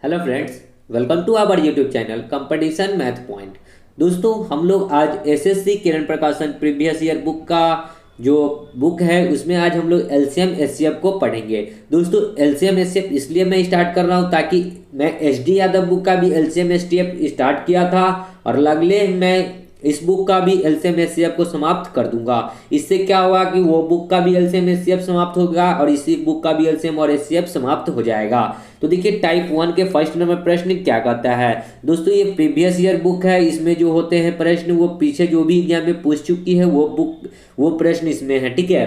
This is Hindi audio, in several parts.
Hello friends, welcome to our YouTube channel competition math point. दोस्तों, हम लोग आज एसएससी किरण प्रकाशन प्रीवियस ईयर बुक का जो बुक है उसमें आज हम लोग एलसीएम एचसीएफ को पढ़ेंगे। दोस्तों, एलसीएम एचसीएफ इसलिए मैं स्टार्ट कर रहा हूँ ताकि मैं एचडी यादव बुक का भी एलसीएम एचटीएफ स्टार्ट किया था और अगले मैं इस बुक का भी एलसीएम एचसीएफ को समाप्त कर दूंगा। इससे क्या होगा कि वो बुक का भी एलसीएम एचसीएफ समाप्त होगा और इसी बुक का भी एलसीएम और एचसीएफ समाप्त हो जाएगा। तो देखिए, टाइप 1 के फर्स्ट नंबर प्रश्न क्या कहता है। दोस्तों, ये प्रीवियस ईयर बुक है, इसमें जो होते हैं प्रश्न वो पीछे जो भी एग्जाम में पूछ चुकी है वो प्रश्न इसमें है। ठीक है,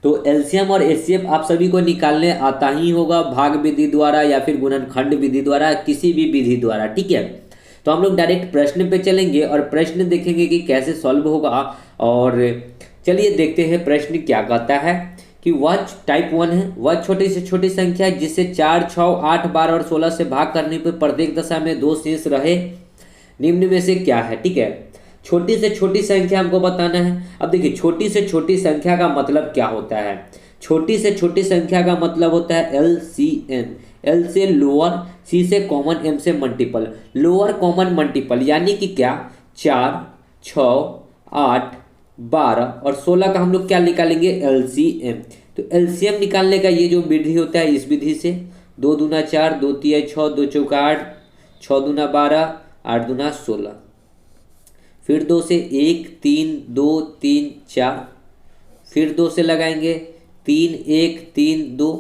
तो एलसीएम और एचसीएफ आप सभी को निकालने आता ही होगा, भाग विधि द्वारा या फिर गुणनखंड विधि द्वारा, किसी भी विधि द्वारा। ठीक है, तो हम लोग डायरेक्ट प्रश्न पे चलेंगे और प्रश्न देखेंगे कि कैसे सॉल्व होगा। और चलिए देखते हैं प्रश्न क्या कहता है कि वह टाइप 1 है, वह छोटी से छोटी संख्या है जिससे 4, 6, 8, 12 और 16 से भाग करने पर प्रत्येक दशा में 2 शेष रहे, निम्न में से क्या है। ठीक है, छोटी से छोटी संख्या हमको बताना है। अब देखिए, छोटी से छोटी संख्या का मतलब क्या होता है। छोटी से छोटी संख्या का मतलब होता है एलसीएम। एल से लोअर, सी से कॉमन, एम से मल्टीपल। लोअर कॉमन मल्टीपल यानी कि क्या, 4, 6, 8, 12 और 16 का हम लोग क्या निकालेंगे, एलसीएम। तो एलसीएम निकालने का ये जो विधि होता है, इस विधि से 2 दूना 4, 2 तिया 6, 2 चौका 8, 6 दूना 12, 8 दूना 16। फिर 2 से 1, 3, 2, 3, 4। फिर 2 से लगाएंगे 3, 1, 3, 2।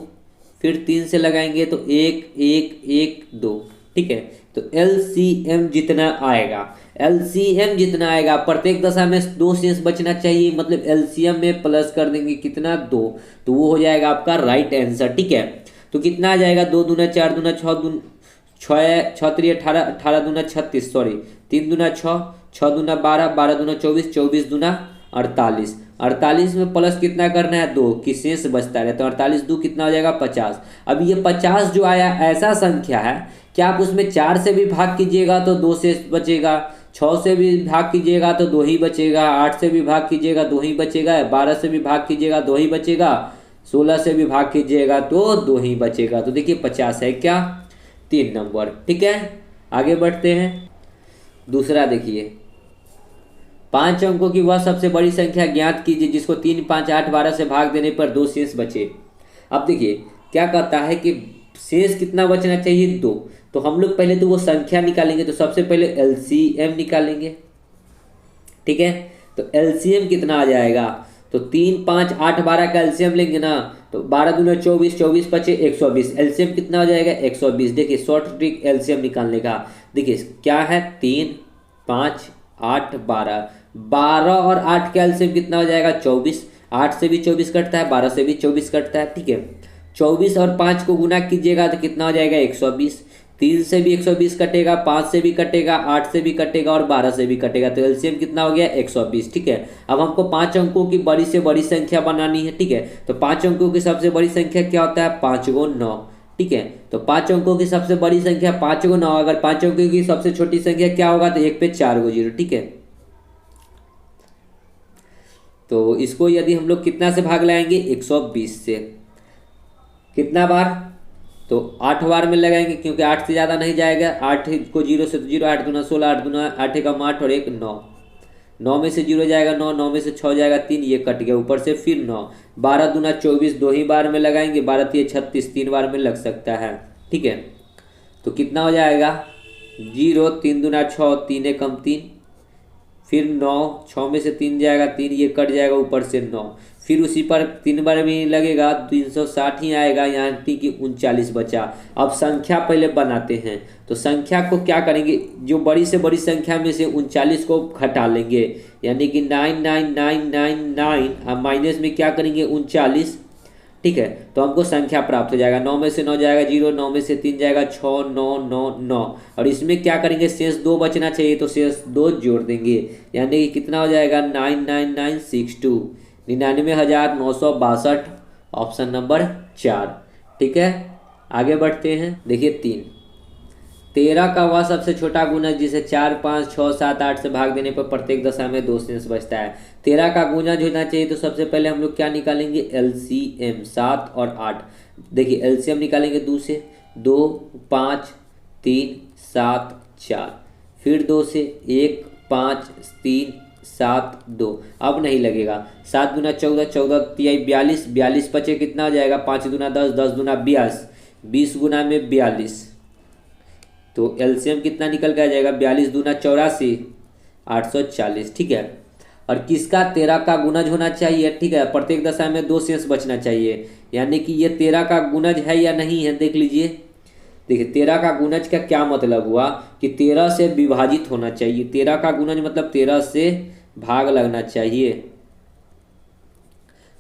फिर 3 से लगाएंगे तो 1, 1, 1, 2। ठीक है, तो एलसीएम जितना आएगा, एलसीएम जितना आएगा, प्रत्येक दशा में 2 शेष बचना चाहिए, मतलब एलसीएम में प्लस कर देंगे कितना, 2, तो वो हो जाएगा आपका राइट आंसर। ठीक है, तो कितना आ जाएगा, 2 दूना 4 दूना 6 दून 6 6 3 18, 18 दूना 36, सॉरी 3 दूना 6, 6 दूना 12, 12 दूना 24, 24 दूना 48। 48 में प्लस कितना करना है, 2, कि शेष बचता है, तो 48 2 कितना हो जाएगा, 50। अब ये 50 जो आया ऐसा संख्या है कि आप उसमें 4 से भी भाग कीजिएगा तो 2 शेष बचेगा, 6 से भी भाग कीजिएगा तो 2 ही बचेगा, 8 से भी भाग कीजिएगा 2 ही बचेगा, 12 से भी भाग कीजिएगा 2 ही बचेगा, 16 से भी भाग कीजिएगा तो 2 ही बचेगा। तो देखिए 50 है क्या, 3 नंबर। ठीक है, आगे बढ़ते हैं। दूसरा देखिए, 5 अंकों की वह सबसे बड़ी संख्या ज्ञात कीजिए जिसको 3, 5, 8, 12 से भाग देने पर 2 शेष बचे। अब देखिए क्या कहता है कि शेष कितना बचना चाहिए, 2। तो हम लोग पहले तो वो संख्या निकालेंगे, तो सबसे पहले एलसीएम निकालेंगे। ठीक है, तो एलसीएम कितना आ जाएगा, तो 3, 5, 8, 12 का एलसीएम लेंगे ना, तो 12 दूना 24, 24 पचे 120, एलसीएम कितना हो जाएगा, 120। देखिए शॉर्ट ट्रिक एलसीएम निकालने का, देखिए क्या है, 3, 5, 8, 12, 12 और 8 का एलसीएम कितना हो जाएगा, 24। 8 से भी 24 कटता है, 12 से भी 24 कटता है। ठीक है, 24 और 5 को गुना कीजिएगा तो कितना हो जाएगा, 120। 3 से भी 120 कटेगा, 5 से भी कटेगा, 8 से भी कटेगा और 12 से भी कटेगा, तो एलसीएम कितना हो गया, 120। ठीक है, अब हमको 5 अंकों की बड़ी से बड़ी संख्या बनानी है। ठीक है, तो 5 अंकों की सबसे बड़ी संख्या क्या होता है, 5 × 9। ठीक है, तो 5 अंकों की सबसे बड़ी संख्या 5 × 9, अगर 5 अंकों की सबसे छोटी संख्या क्या होगा, तो 1 पे 4 गो 0। ठीक है, तो इसको यदि हम लोग कितना से भाग लाएंगे, 120 से। कितना बार, तो 8 बार में लगाएंगे क्योंकि 8 से ज़्यादा नहीं जाएगा। 8 को 0 से तो 0, 8 दूना 16, 8 दूना 8 एकम 8 और 1 9। 9 में से 0 जाएगा 9, 9 में से 6 जाएगा 3, ये कट गया, ऊपर से फिर 9। 12 दूना 24, 2 ही बार में लगाएंगे, 12 3 36, 3 बार में लग सकता है। ठीक है, तो कितना हो जाएगा, 0, 3 दूना 6, 3 एकम 3, फिर 9, 6 में से 3 जाएगा 3, ये कट जाएगा, ऊपर से 9, फिर उसी पर 3 बार भी लगेगा, 360 ही आएगा, यहाँ कि 39 बचा। अब संख्या पहले बनाते हैं, तो संख्या को क्या करेंगे, जो बड़ी से बड़ी संख्या में से 39 को घटा लेंगे, यानी कि 99999, अब माइनस में क्या करेंगे, 39। ठीक है, तो हमको संख्या प्राप्त हो जाएगा, 9 में से 9 जाएगा 0, 9 में से 3 जाएगा 6, 9, 9, 9, और इसमें क्या करेंगे, शेष 2 बचना चाहिए, तो शेष 2 जोड़ देंगे, यानी कि कितना हो जाएगा, 99962, 99,962, ऑप्शन नंबर 4। ठीक है, आगे बढ़ते हैं। देखिए 13 का वह सबसे छोटा गुणा जिसे 4, 5, 6, 7, 8 से भाग देने पर प्रत्येक दशा में 2 शेष बचता है। 13 का गुणा जो होना चाहिए, तो सबसे पहले हम लोग क्या निकालेंगे, एलसीएम, 7 और 8। देखिए एलसीएम निकालेंगे 2 से, 2 5 3 7 4, फिर 2 से 1 5 3 7 2, अब नहीं लगेगा। 7 दूना 14, 14 तिहाई 42, 42 पचे कितना हो जाएगा, 5 दूना 10, 10 दूना 20, 20 गुना में 42, तो एलसीएम कितना निकल के आ जाएगा, 42 दूना 84, 840। ठीक है, और किसका 13 का गुणज होना चाहिए। ठीक है, प्रत्येक दशा में 2 शेष बचना चाहिए, यानी कि ये 13 का गुणज है या नहीं है, देख लीजिए। देखिए 13 का गुणज का क्या मतलब हुआ कि 13 से विभाजित होना चाहिए। 13 का गुणज मतलब 13 से भाग लगना चाहिए।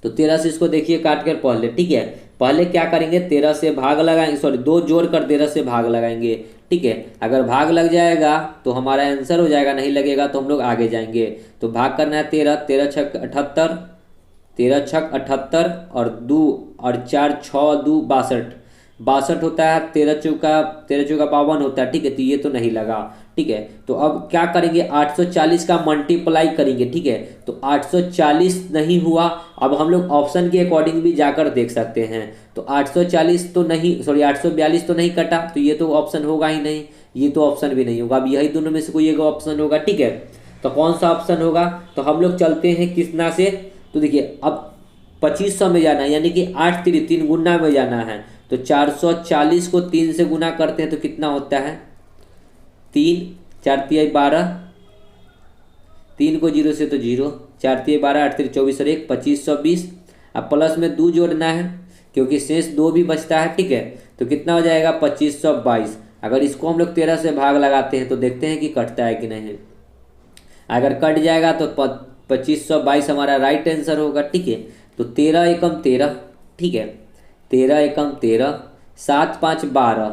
तो 13 से इसको देखिए काट कर पहले, ठीक है, पहले क्या करेंगे, 13 से भाग लगाएंगे, सॉरी 2 जोड़ कर 13 से भाग लगाएंगे। ठीक है, अगर भाग लग जाएगा तो हमारा आंसर हो जाएगा, नहीं लगेगा तो हम लोग आगे जाएंगे। तो भाग करना है 13, 13 छक 78, 13 छक 78 और 2 और 4 6 2 62, 62 होता है, 13 चौका 52 होता है। ठीक है, तो ये तो नहीं लगा। ठीक है, तो अब क्या करेंगे, 840 का मल्टीप्लाई करेंगे। ठीक है, तो 840 नहीं हुआ, अब हम लोग ऑप्शन के अकॉर्डिंग भी जाकर देख सकते हैं। तो 840 तो नहीं, सॉरी 842 तो नहीं कटा, तो ये तो ऑप्शन होगा ही नहीं, ये तो ऑप्शन भी नहीं होगा। अब यही दोनों में से कोई एक ऑप्शन होगा। ठीक है, तो कौन सा ऑप्शन होगा, तो हम लोग चलते हैं कितना से, तो देखिए अब 2500 में जाना है, यानी कि 8 3 गुना में जाना है। तो 440 को 3 से गुना करते हैं तो कितना होता है, 3 4 तिहाई 12, 3 को 0 से तो 0, 4 तिहाई 12, 8 3 24 और 1 2520। अब प्लस में 2 जोड़ना है क्योंकि शेष 2 भी बचता है। ठीक है, तो कितना हो जाएगा 2522। अगर इसको हम लोग 13 से भाग लगाते हैं तो देखते हैं कि कटता है कि नहीं। अगर कट जाएगा तो 2522 हमारा राइट आंसर होगा। ठीक है, तो 13 एकम 13, ठीक है, 13 एकम 13, 7 5 12,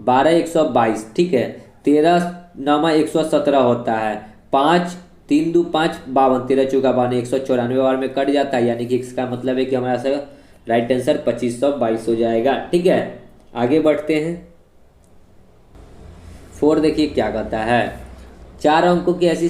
12 122। ठीक है, 13 नामा 117 होता है, 5 3 2 5 52, 13 चौका 52, 194 बार में कट जाता है, यानी कि इसका मतलब है कि हमारा से राइट आंसर 2522 हो जाएगा। ठीक है, आगे बढ़ते हैं। 4 देखिए क्या कहता है, 4 अंकों की ऐसी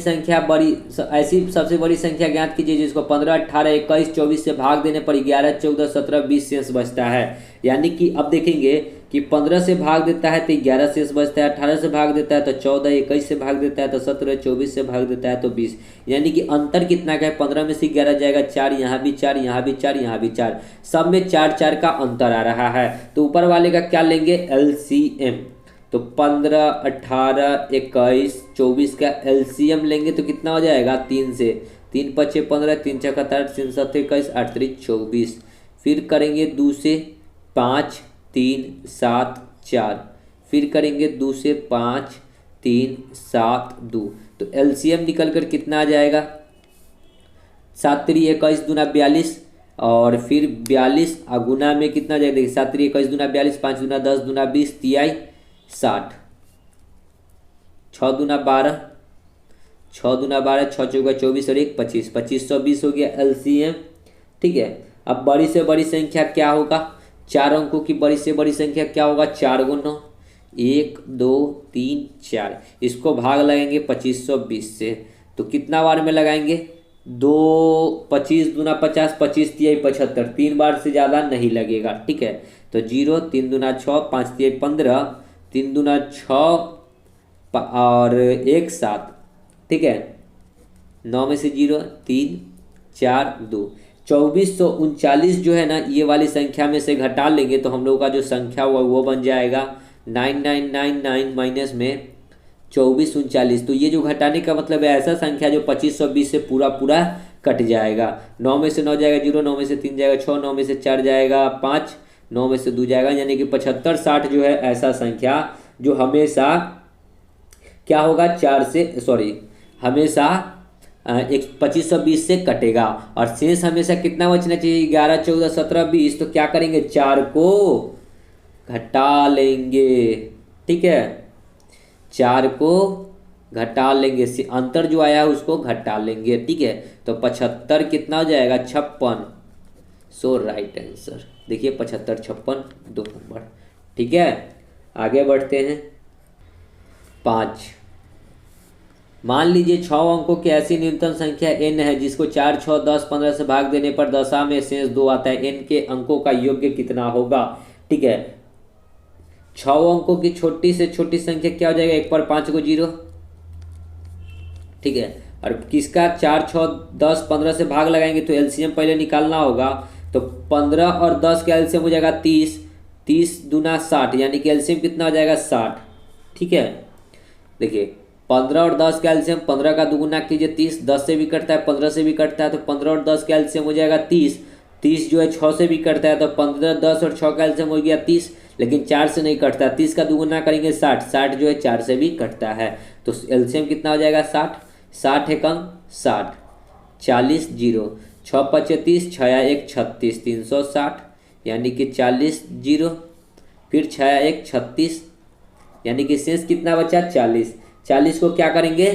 सबसे बड़ी संख्या ज्ञात कीजिए जिसको 15 18 21 24 से भाग देने पर 11 14 17 20 शेष बचता है। यानी कि अब देखेंगे कि 15 से भाग देता है तो 11 शेष बचता है, 18 से भाग देता है तो 14, 21 से भाग देता है तो 17, 24 से भाग देता है तो 20। यानी कि अंतर कितना का है, 15 में से 11 जाएगा 4, यहाँ भी 4, यहाँ भी 4, यहाँ भी 4, सब में 4 4 का अंतर आ रहा है। तो ऊपर वाले का क्या लेंगे, एलसीएम। तो 15 18 21 24 का एलसीएम लेंगे तो कितना हो जाएगा, 3 से 3 5 15, 3 6 18, 3 7 21, 8 3 24। फिर करेंगे 2 से 5 3 7 4, फिर करेंगे 2 से 5 3 7 2, तो एलसीएम निकल कर कितना आ जाएगा, 7 3 21 दूना 42, और फिर 42 गुना में कितना जाएगा, देखिए 7 3 21 दूना 42, 5 दूना 10 दूना 20 तिहाई 60, 6 दूना 12, 6 दूना 12, 6 चौका 24 और 1 25, 2520 हो गया एलसीएम। ठीक है, अब बड़ी से बड़ी संख्या क्या होगा, 4 अंकों की बड़ी से बड़ी संख्या क्या होगा, 4 गुना 1 2 3 4, इसको भाग लगाएंगे 2520 से, तो कितना बार में लगाएंगे, 2 25 दूना 50, 25 तिहाई 75, 3 बार से ज़्यादा नहीं लगेगा। ठीक है, तो 0 3 दूना 6, 5 तिहाई 15, 3 दूना 6 और 1 7। ठीक है, 9 में से 0 3 4 2, 2439 जो है ना, ये वाली संख्या में से घटा लेंगे तो हम लोग का जो संख्या हुआ वो बन जाएगा 9999 माइनस में 2439। तो ये जो घटाने का मतलब है ऐसा संख्या जो 2520 से पूरा पूरा कट जाएगा। 9 में से 9 जाएगा 0, 9 में से 3 जाएगा 6, 9 में से 4 जाएगा 5, 9 में से 2 जाएगा, यानी कि 75 60 जो है ऐसा संख्या जो हमेशा क्या होगा, 4 से सॉरी हमेशा 2520 से कटेगा, और शेष हमेशा कितना बचना चाहिए, 11 14 17 20। तो क्या करेंगे, 4 को घटा लेंगे। ठीक है, 4 को घटा लेंगे, अंतर जो आया है उसको घटा लेंगे। ठीक है, तो 75 कितना हो जाएगा, 56। सो राइट आंसर देखिए 75 56 2 नंबर। ठीक है, आगे बढ़ते हैं। 5, मान लीजिए 6 अंकों की ऐसी न्यूनतम संख्या n है जिसको 4 6 10 15 से भाग देने पर दशा में शेष 2 आता है, n के अंकों का योग्य कितना होगा। ठीक है, 6 अंकों की छोटी से छोटी संख्या क्या हो जाएगा, 1 पर 5 को 0, ठीक है। और किसका 4 6 10 15 से भाग लगाएंगे तो एलसीएम पहले निकालना होगा। तो 15 और 10 का एलसीएम हो जाएगा 30, 30 दूना 60, यानी कि एलसीएम कितना हो जाएगा 60, ठीक है। देखिए 15 और 10 का एलसीएम, 15 का दुगुना कीजिए 30, 10 से भी कटता है 15 से भी कटता है, तो 15 और 10 का एलसीएम हो जाएगा 30, 30 जो है 6 से भी कटता है, तो 15 10 और 6 का एलसीएम हो गया 30, लेकिन 4 से नहीं कटता, 30 का दुगुना करेंगे 60, 60 जो है 4 से भी कटता है, तो एलसीएम कितना हो जाएगा 60, 60 है कम 60, 40 जीरो, 6 5 30, 6 1 36, 360, यानी कि 40 जीरो, फिर 6 1 36, यानी कि शेष कितना बचा 40, 40 को क्या करेंगे,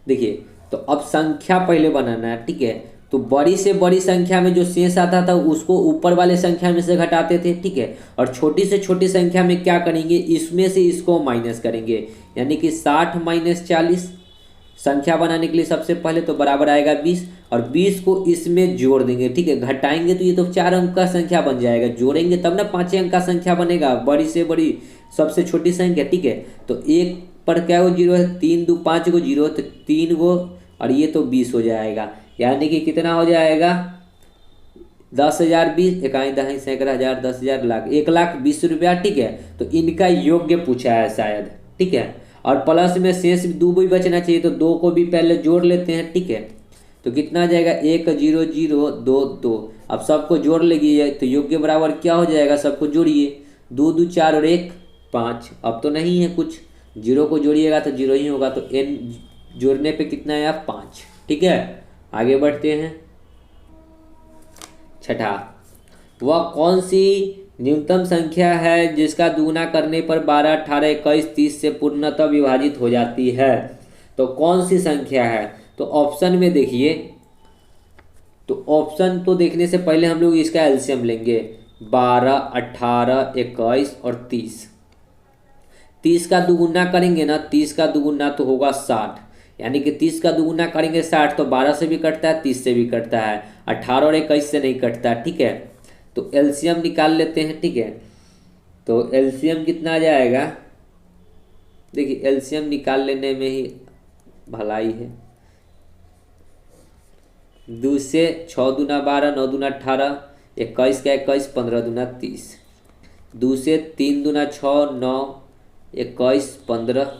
देखिए तो अब संख्या पहले बनाना है, ठीक है। तो बड़ी से बड़ी संख्या में जो शेष आता था उसको ऊपर वाले संख्या में से घटाते थे, ठीक है। और छोटी से छोटी संख्या में क्या करेंगे, इसमें से इसको माइनस करेंगे, यानी कि 60 माइनस 40 संख्या बनाने के लिए सबसे पहले तो बराबर आएगा 20, और 20 को इसमें जोड़ देंगे, ठीक है। घटाएंगे तो ये तो 4 अंक का संख्या बन जाएगा, जोड़ेंगे तब ना 5 अंक का संख्या बनेगा, बड़ी से बड़ी सबसे छोटी संख्या, ठीक है। तो 1 पर क्या वो 0 है, 3 2 5 को 0, तो 3 गो, और ये तो 20 हो जाएगा, यानी कि कितना हो जाएगा 10,000 20, इकाई दहाई सैकड़ा हजार 10,000 लाख, 1,20,000 रुपया, ठीक है। तो इनका योग्य पूछा है शायद, ठीक है। और प्लस में शेष 2 भी बचना चाहिए, तो 2 को भी पहले जोड़ लेते हैं, ठीक है। तो कितना आ जाएगा 1 0 0 2 2, अब सबको जोड़ लेगी तो योग्य बराबर क्या हो जाएगा, सबको जोड़िए, 2 2 4 और 1 5, अब तो नहीं है कुछ, 0 को जोड़िएगा तो 0 ही होगा, तो n जोड़ने पे कितना है 5, ठीक है। आगे बढ़ते हैं। छठा, वह कौन सी न्यूनतम संख्या है जिसका दुगुना करने पर 12 18 21 30 से पूर्णतः विभाजित हो जाती है, तो कौन सी संख्या है, तो ऑप्शन में देखिए, तो ऑप्शन तो देखने से पहले हम लोग इसका एलसीएम लेंगे, 12 18 21 और 30, 30 का दुगुना करेंगे ना, 30 का दुगुना तो होगा 60, यानी कि 30 का दुगुना करेंगे 60, तो 12 से भी कटता है 30 से भी कटता है, 18 और 21 से नहीं कटता, ठीक है। तो एलसीएम निकाल लेते हैं, ठीक है। तो एलसीएम कितना आ जाएगा, देखिए एलसीएम निकाल लेने में ही भलाई है, 2 से 6 दूना 12, 9 दूना 18, 21 का 21, 15 दूना 30, 2 से 3 दूना 6 9 21 15,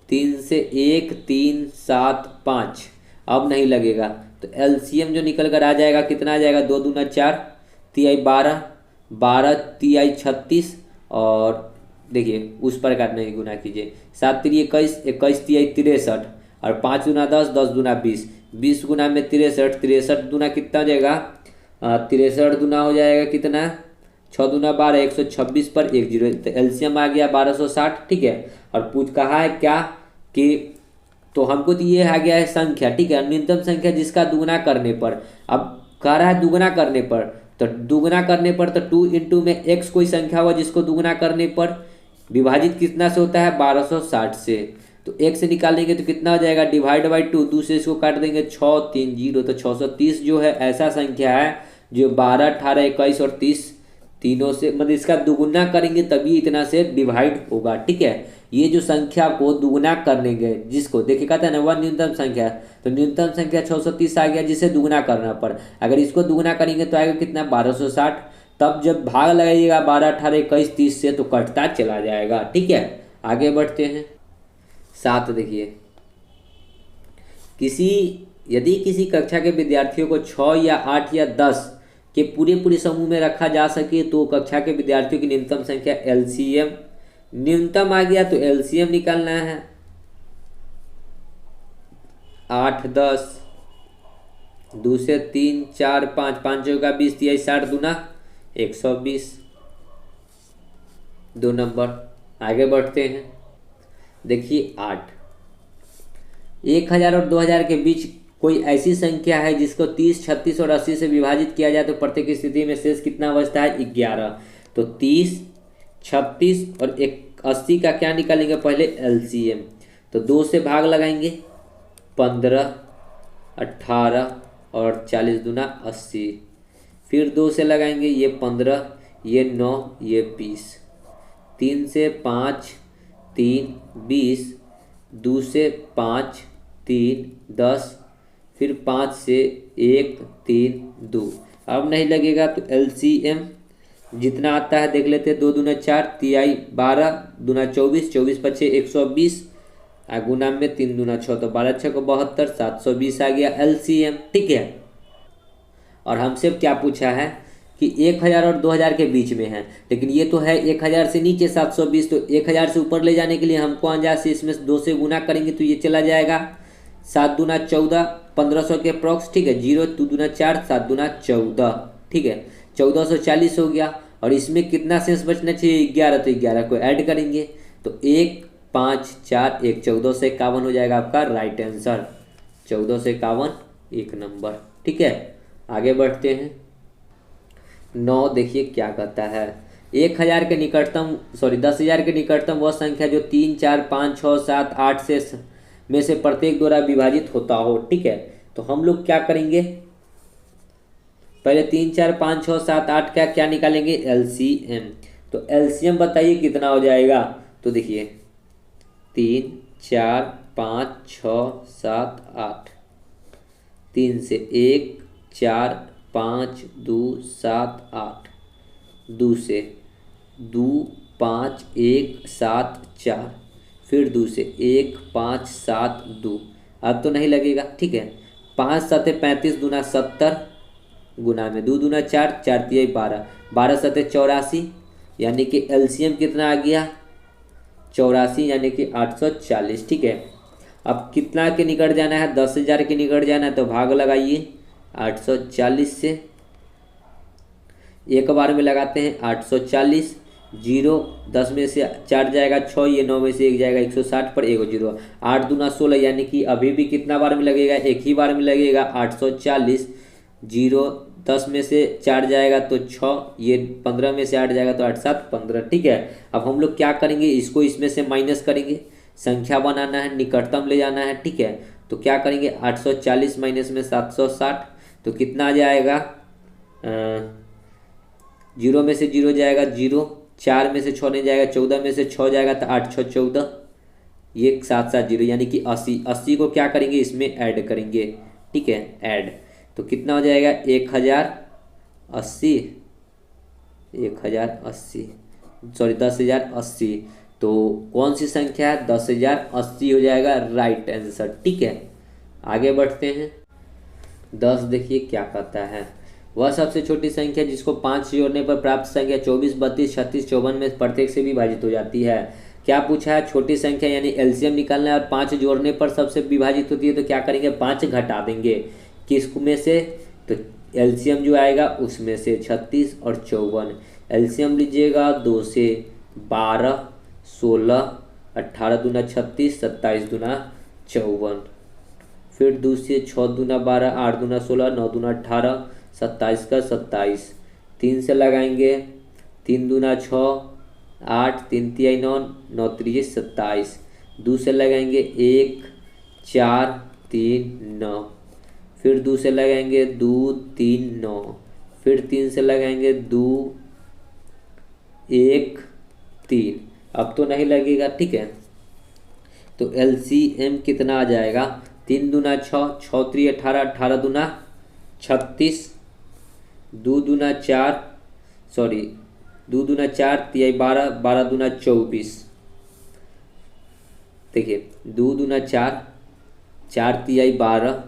3 से 1 3 7 5, अब नहीं लगेगा, तो एलसीएम जो निकल कर आ जाएगा कितना आ जाएगा, 2 दूना 4, तिहाई 12, 12 तिहाई 36, और देखिए उस पर का नहीं गुना कीजिए, 7 3 21, 21 तिहाई 63, और 5 दूना 10, 10 दूना 20, 20 गुना में 63, 63 दूना कितना हो जाएगा, 63 दूना हो जाएगा कितना, 6 दूना 12, 126 पर 1 0, तो एलसीएम आ गया 1260, ठीक है। और पूछ कहा है क्या कि, तो हमको तो ये आ गया है संख्या, ठीक है, न्यूनतम संख्या जिसका दुगुना करने पर, अब कह रहा है दुगुना करने पर, तो दुगुना करने पर तो 2 इंटू में x कोई संख्या हुआ जिसको दुगुना करने पर विभाजित कितना से होता है 1260 से, तो x से निकालेंगे तो कितना हो जाएगा, डिवाइड बाई 2, 2 से इसको काट देंगे 6 3 0, तो 630 जो है ऐसा संख्या है जो 12 18 21 और 30 तीनों से, मतलब इसका दुगुना करेंगे तभी इतना से डिवाइड होगा, ठीक है। ये जो संख्या को दुगुना करने गए, जिसको देखिए कहते हैं ना वह न्यूनतम संख्या, तो न्यूनतम संख्या 630 आ गया जिसे दुगुना करना पर, अगर इसको दुगुना करेंगे तो आएगा कितना 1260, तब जब भाग लगाइएगा 12 18 21 30 से तो कटता चला जाएगा, ठीक है। आगे बढ़ते हैं। 7 देखिए, यदि किसी कक्षा के विद्यार्थियों को 6 या 8 या 10 के पूरे समूह में रखा जा सके तो कक्षा के विद्यार्थियों की न्यूनतम संख्या एलसीएम, न्यूनतम आ गया तो एलसीएम निकालना है, 8 10, 2 से 3 4 5, 5 का 20 तिहाई 60 दूना 120, 2 नंबर। आगे बढ़ते हैं। देखिए 8, 1000 और 2000 के बीच कोई ऐसी संख्या है जिसको 30 36 और 80 से विभाजित किया जाए तो प्रत्येक स्थिति में शेष कितना बचता है 11, तो 30 36 और 80 का क्या निकालेंगे पहले एलसीएम, तो 2 से भाग लगाएंगे 15 18 और 40 दूना 80, फिर 2 से लगाएंगे ये 15 ये 9 ये 20, 3 से 5 3 20, 2 से 5 3 10, फिर 5 से 1 3 2। अब नहीं लगेगा तो LCM जितना आता है देख लेते हैं। 2 दूना 4, तिहाई 12, दूना 24, 24 पचे 120, गुना में 3 दूना 6, तो 12 6 को 72, 720 आ गया LCM। ठीक है, और हमसे क्या पूछा है कि 1000 और 2000 के बीच में है, लेकिन ये तो है 1000 से नीचे 720, तो 1000 से ऊपर ले जाने के लिए हमको अंदाज से इसमें 2 से गुना करेंगे तो ये चला जाएगा 7 दूना 14, 1500 के अप्रॉक्स। ठीक है, 0 2 दूना 4, 7 दूना 14। ठीक है, 1440 हो गया। और इसमें कितना शेष बचना चाहिए? 11, तो 11 को ऐड करेंगे तो 1 5 4 1, 1451 हो जाएगा आपका राइट आंसर। 1451 1 नंबर। ठीक है, आगे बढ़ते हैं। 9 देखिए क्या कहता है। 1000 के निकटतम 10,000 के निकटतम वह संख्या जो 3 4 5 6 7 8 से में से प्रत्येक द्वारा विभाजित होता हो। ठीक है, तो हम लोग क्या करेंगे, पहले 3 4 5 6 7 8 का क्या निकालेंगे? LCM। तो LCM बताइए कितना हो जाएगा? तो देखिए 3 4 5 6 7 8, 3 से 1 4 5 2 7 8, 2 से 2 5 1 7 4, फिर 2 से 1 5 7 2। अब तो नहीं लगेगा। ठीक है, 5 7 35 दूना 70, गुना में 2 दूना 4, 4 तिहाई 12, 12 7 84, यानी कि LCM कितना आ गया? 84, यानी कि 840। ठीक है, अब कितना के निकट जाना है? 10,000 के निकट जाना है, तो भाग लगाइए 840 से। एक बार में लगाते हैं 840, 0 10 में से 4 जाएगा 6, ये 9 में से 1 जाएगा 160 पर 1 0, 8 दूना 16, यानी कि अभी भी कितना बार में लगेगा? एक ही बार में लगेगा 840। 0 10 में से 4 जाएगा तो 6, ये 15 में से 8 जाएगा तो 8 7 15। ठीक है, अब हम लोग क्या करेंगे, इसको इसमें से माइनस करेंगे, संख्या बनाना है, निकटतम ले जाना है। ठीक है, तो क्या करेंगे, 840 माइनस में 760, तो कितना आ जाएगा? 0 में से 0 जाएगा 0, 4 में से 6 नहीं जाएगा, 14 में से 6 जाएगा तो 8 6 14, ये 7 7 0, यानी कि 80। 80 को क्या करेंगे, इसमें ऐड करेंगे। ठीक है, ऐड, तो कितना हो जाएगा? 1080, 1080 10,080। तो कौन सी संख्या है? 10,080 हो जाएगा राइट आंसर। ठीक है, आगे बढ़ते हैं। 10 देखिए क्या कहता है। वह सबसे छोटी संख्या जिसको 5 जोड़ने पर प्राप्त संख्या 24 32 36 54 में प्रत्येक से विभाजित हो जाती है। क्या पूछा है? छोटी संख्या यानी LCM निकालना है और 5 जोड़ने पर सबसे विभाजित होती है, तो क्या करेंगे? 5 घटा देंगे किस में से? तो LCM जो आएगा उसमें से 36 और 54। LCM लीजिएगा 2 से 12 16, 18 दूना 36, 27 दूना 54, फिर 2 से 6 दूना 12, 8 दूना 16, 9 दूना 18, 27 का 27। 3 से लगाएंगे, 3 दूना 6 8, 3 तिहाई 9, 9 त्रिये 27। 2 से लगाएंगे 1 4 3 9, फिर 2 से लगाएंगे 2 3 9, फिर 3 से लगाएंगे 2 1 3। अब तो नहीं लगेगा। ठीक है, तो LCM कितना आ जाएगा? 3 दूना 6, 6 3 18, 18 दूना 36, 2 दूना 4 2 दूना 4 तिहाई 12, 12 दूना 24। देखिए 2 दूना 4, 4 तिहाई 12,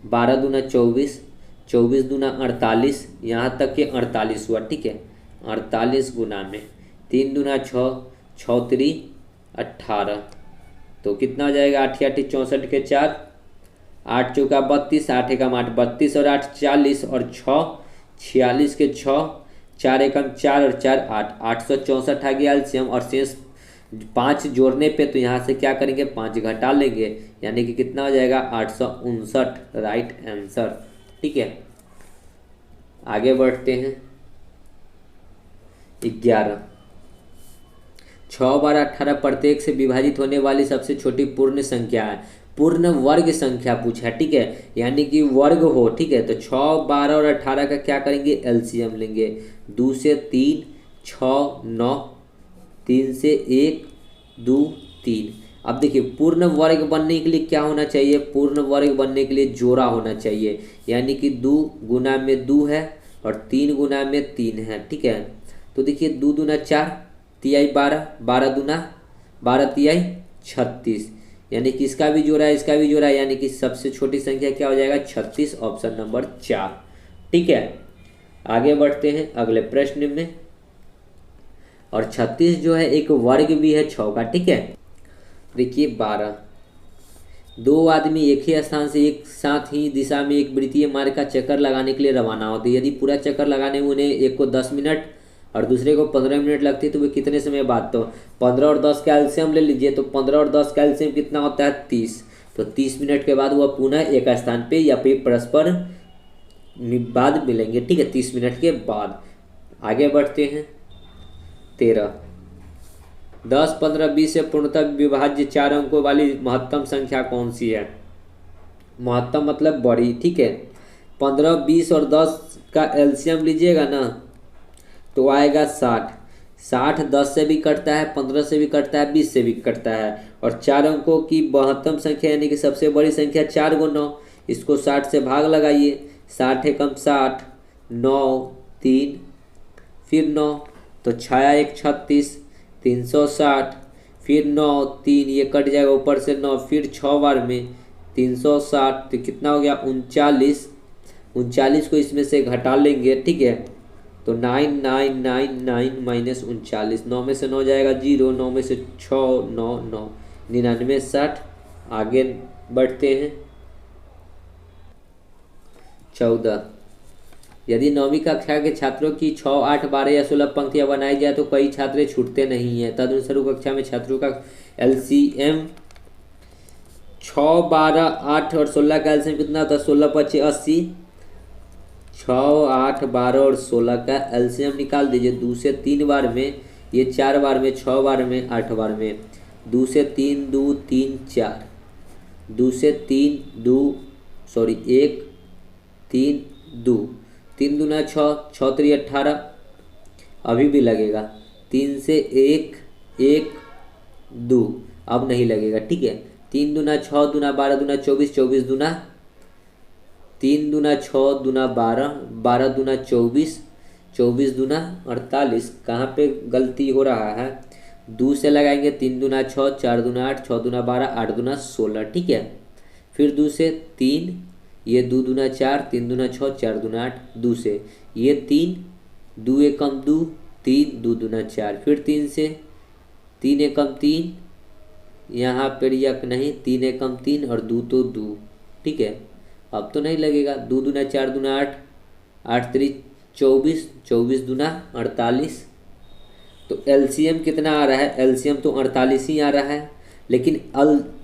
12 दूना 24, 24 दूना 48, यहाँ तक के 48 हुआ। ठीक है, 48 गुना में 3 दूना 6, 6 3 18, तो कितना हो जाएगा? 8 8 64 के 4, 8 चौका 32, 8 एकम 8 32 और 8 40 और 6 46 के 6, 4 एकम 4 और 4 8, 864 आ गया LCM। और शेष 5 जोड़ने पे तो यहाँ से क्या करेंगे? 5 घटा लेंगे, यानी कि कितना हो जाएगा? 859 राइट आंसर। ठीक है, आगे बढ़ते हैं। 11 6 12 18 प्रत्येक से विभाजित होने वाली सबसे छोटी पूर्ण संख्या है। पूर्ण वर्ग संख्या पूछा है। ठीक है, यानी कि वर्ग हो। ठीक है, तो 6 12 और 18 का क्या करेंगे? LCM लेंगे। 2 से 3 6 9, 3 से 1 2 3। अब देखिए पूर्ण वर्ग बनने के लिए क्या होना चाहिए, पूर्ण वर्ग बनने के लिए जोड़ा होना चाहिए, यानी कि 2 गुना में 2 है और 3 गुना में 3 है। ठीक है, तो देखिए 2 दूना 4, तिहाई 12, 12 दूना 12 तिहाई 36, यानी कि इसका भी जोड़ा है इसका भी जोड़ा है, यानी कि सबसे छोटी संख्या क्या हो जाएगा 36, ऑप्शन नंबर 4। ठीक है, आगे बढ़ते हैं अगले प्रश्न में। और 36 जो है एक वर्ग भी है 6 का। ठीक है, देखिए 12, दो आदमी एक ही स्थान से एक साथ ही दिशा में एक वृत्तीय मार्ग का चक्कर लगाने के लिए रवाना होते। यदि पूरा चक्कर लगाने में उन्हें एक को 10 मिनट और दूसरे को 15 मिनट लगती है तो वे कितने समय बाद, तो 15 और 10 का एलसीएम ले लीजिए, तो 15 और 10 का एलसीएम कितना होता है 30, तो 30 मिनट के बाद वह पुनः एक स्थान पे या फिर परस्पर बाद मिलेंगे। ठीक है, 30 मिनट के बाद। आगे बढ़ते हैं 13, 10 15 20 से पूर्णतः विभाज्य 4 अंकों वाली महत्तम संख्या कौन सी है। महत्तम मतलब बड़ी। ठीक है, 15 20 और 10 का एलसीएम लीजिएगा ना तो आएगा 60। 60 10 से भी कटता है, 15 से भी कटता है, 20 से भी कटता है, और 4 अंकों की महत्तम संख्या यानी कि सबसे बड़ी संख्या 4 × 9, इसको 60 से भाग लगाइए, 60 एकम 60, 9 3 फिर 9, तो 6 1 36, 360, फिर 9 3, ये कट जाएगा ऊपर से 9, फिर 6 बार में 360, तो कितना हो गया 39। 39 को इसमें से घटा लेंगे। ठीक है, तो 9999 माइनस 39, 9 में से 9 जाएगा 0, 9 में से 6 9 9, 99 60। आगे बढ़ते हैं 14, यदि 9वीं कक्षा के छात्रों की 6 8 12 या 16 पंक्तियां बनाई जाए तो कई छात्र छूटते नहीं हैं। तदनुसार कक्षा में छात्रों का एलसीएम 6 12 8 और 16 का एलसीएम कितना होता है 16 25 80। 6 8 12 और 16 का एलसीएम निकाल दीजिए। 2 से 3 बार में, ये 4 बार में, 6 बार में, 8 बार में, 2 से 3 2 3 4, 2 से 3 2 सॉरी 1 3 2, 3 दूना 6, 6 3 18, अभी भी लगेगा। 3 से 1 1 2, अब नहीं लगेगा। ठीक है, 3 दूना 6 दूना 12 दूना 24, 24 दूना 3 दूना 6 दूना 12, 12 दूना 24, 24 दूना 48। कहाँ पे गलती हो रहा है, 2 से लगाएंगे, 3 दूना 6, 4 दूना 8, 6 दूना 12, 8 दूना 16। ठीक है, फिर 2 से 3, ये 2 दूना 4, 3 दूना 6, 4 दूना 8, 2 से ये 3, 2 एकम 2 3, 2 दूना 4, फिर 3 से 3 एकम 3, यहाँ पर यक नहीं, 3 एकम 3 और 2 तो 2। ठीक है, अब तो नहीं लगेगा। 2 दूना 4 दूना 8, 8 3 24, 24 दूना 48। तो एलसीएम कितना आ रहा है, एलसीएम तो 48 ही आ रहा है, लेकिन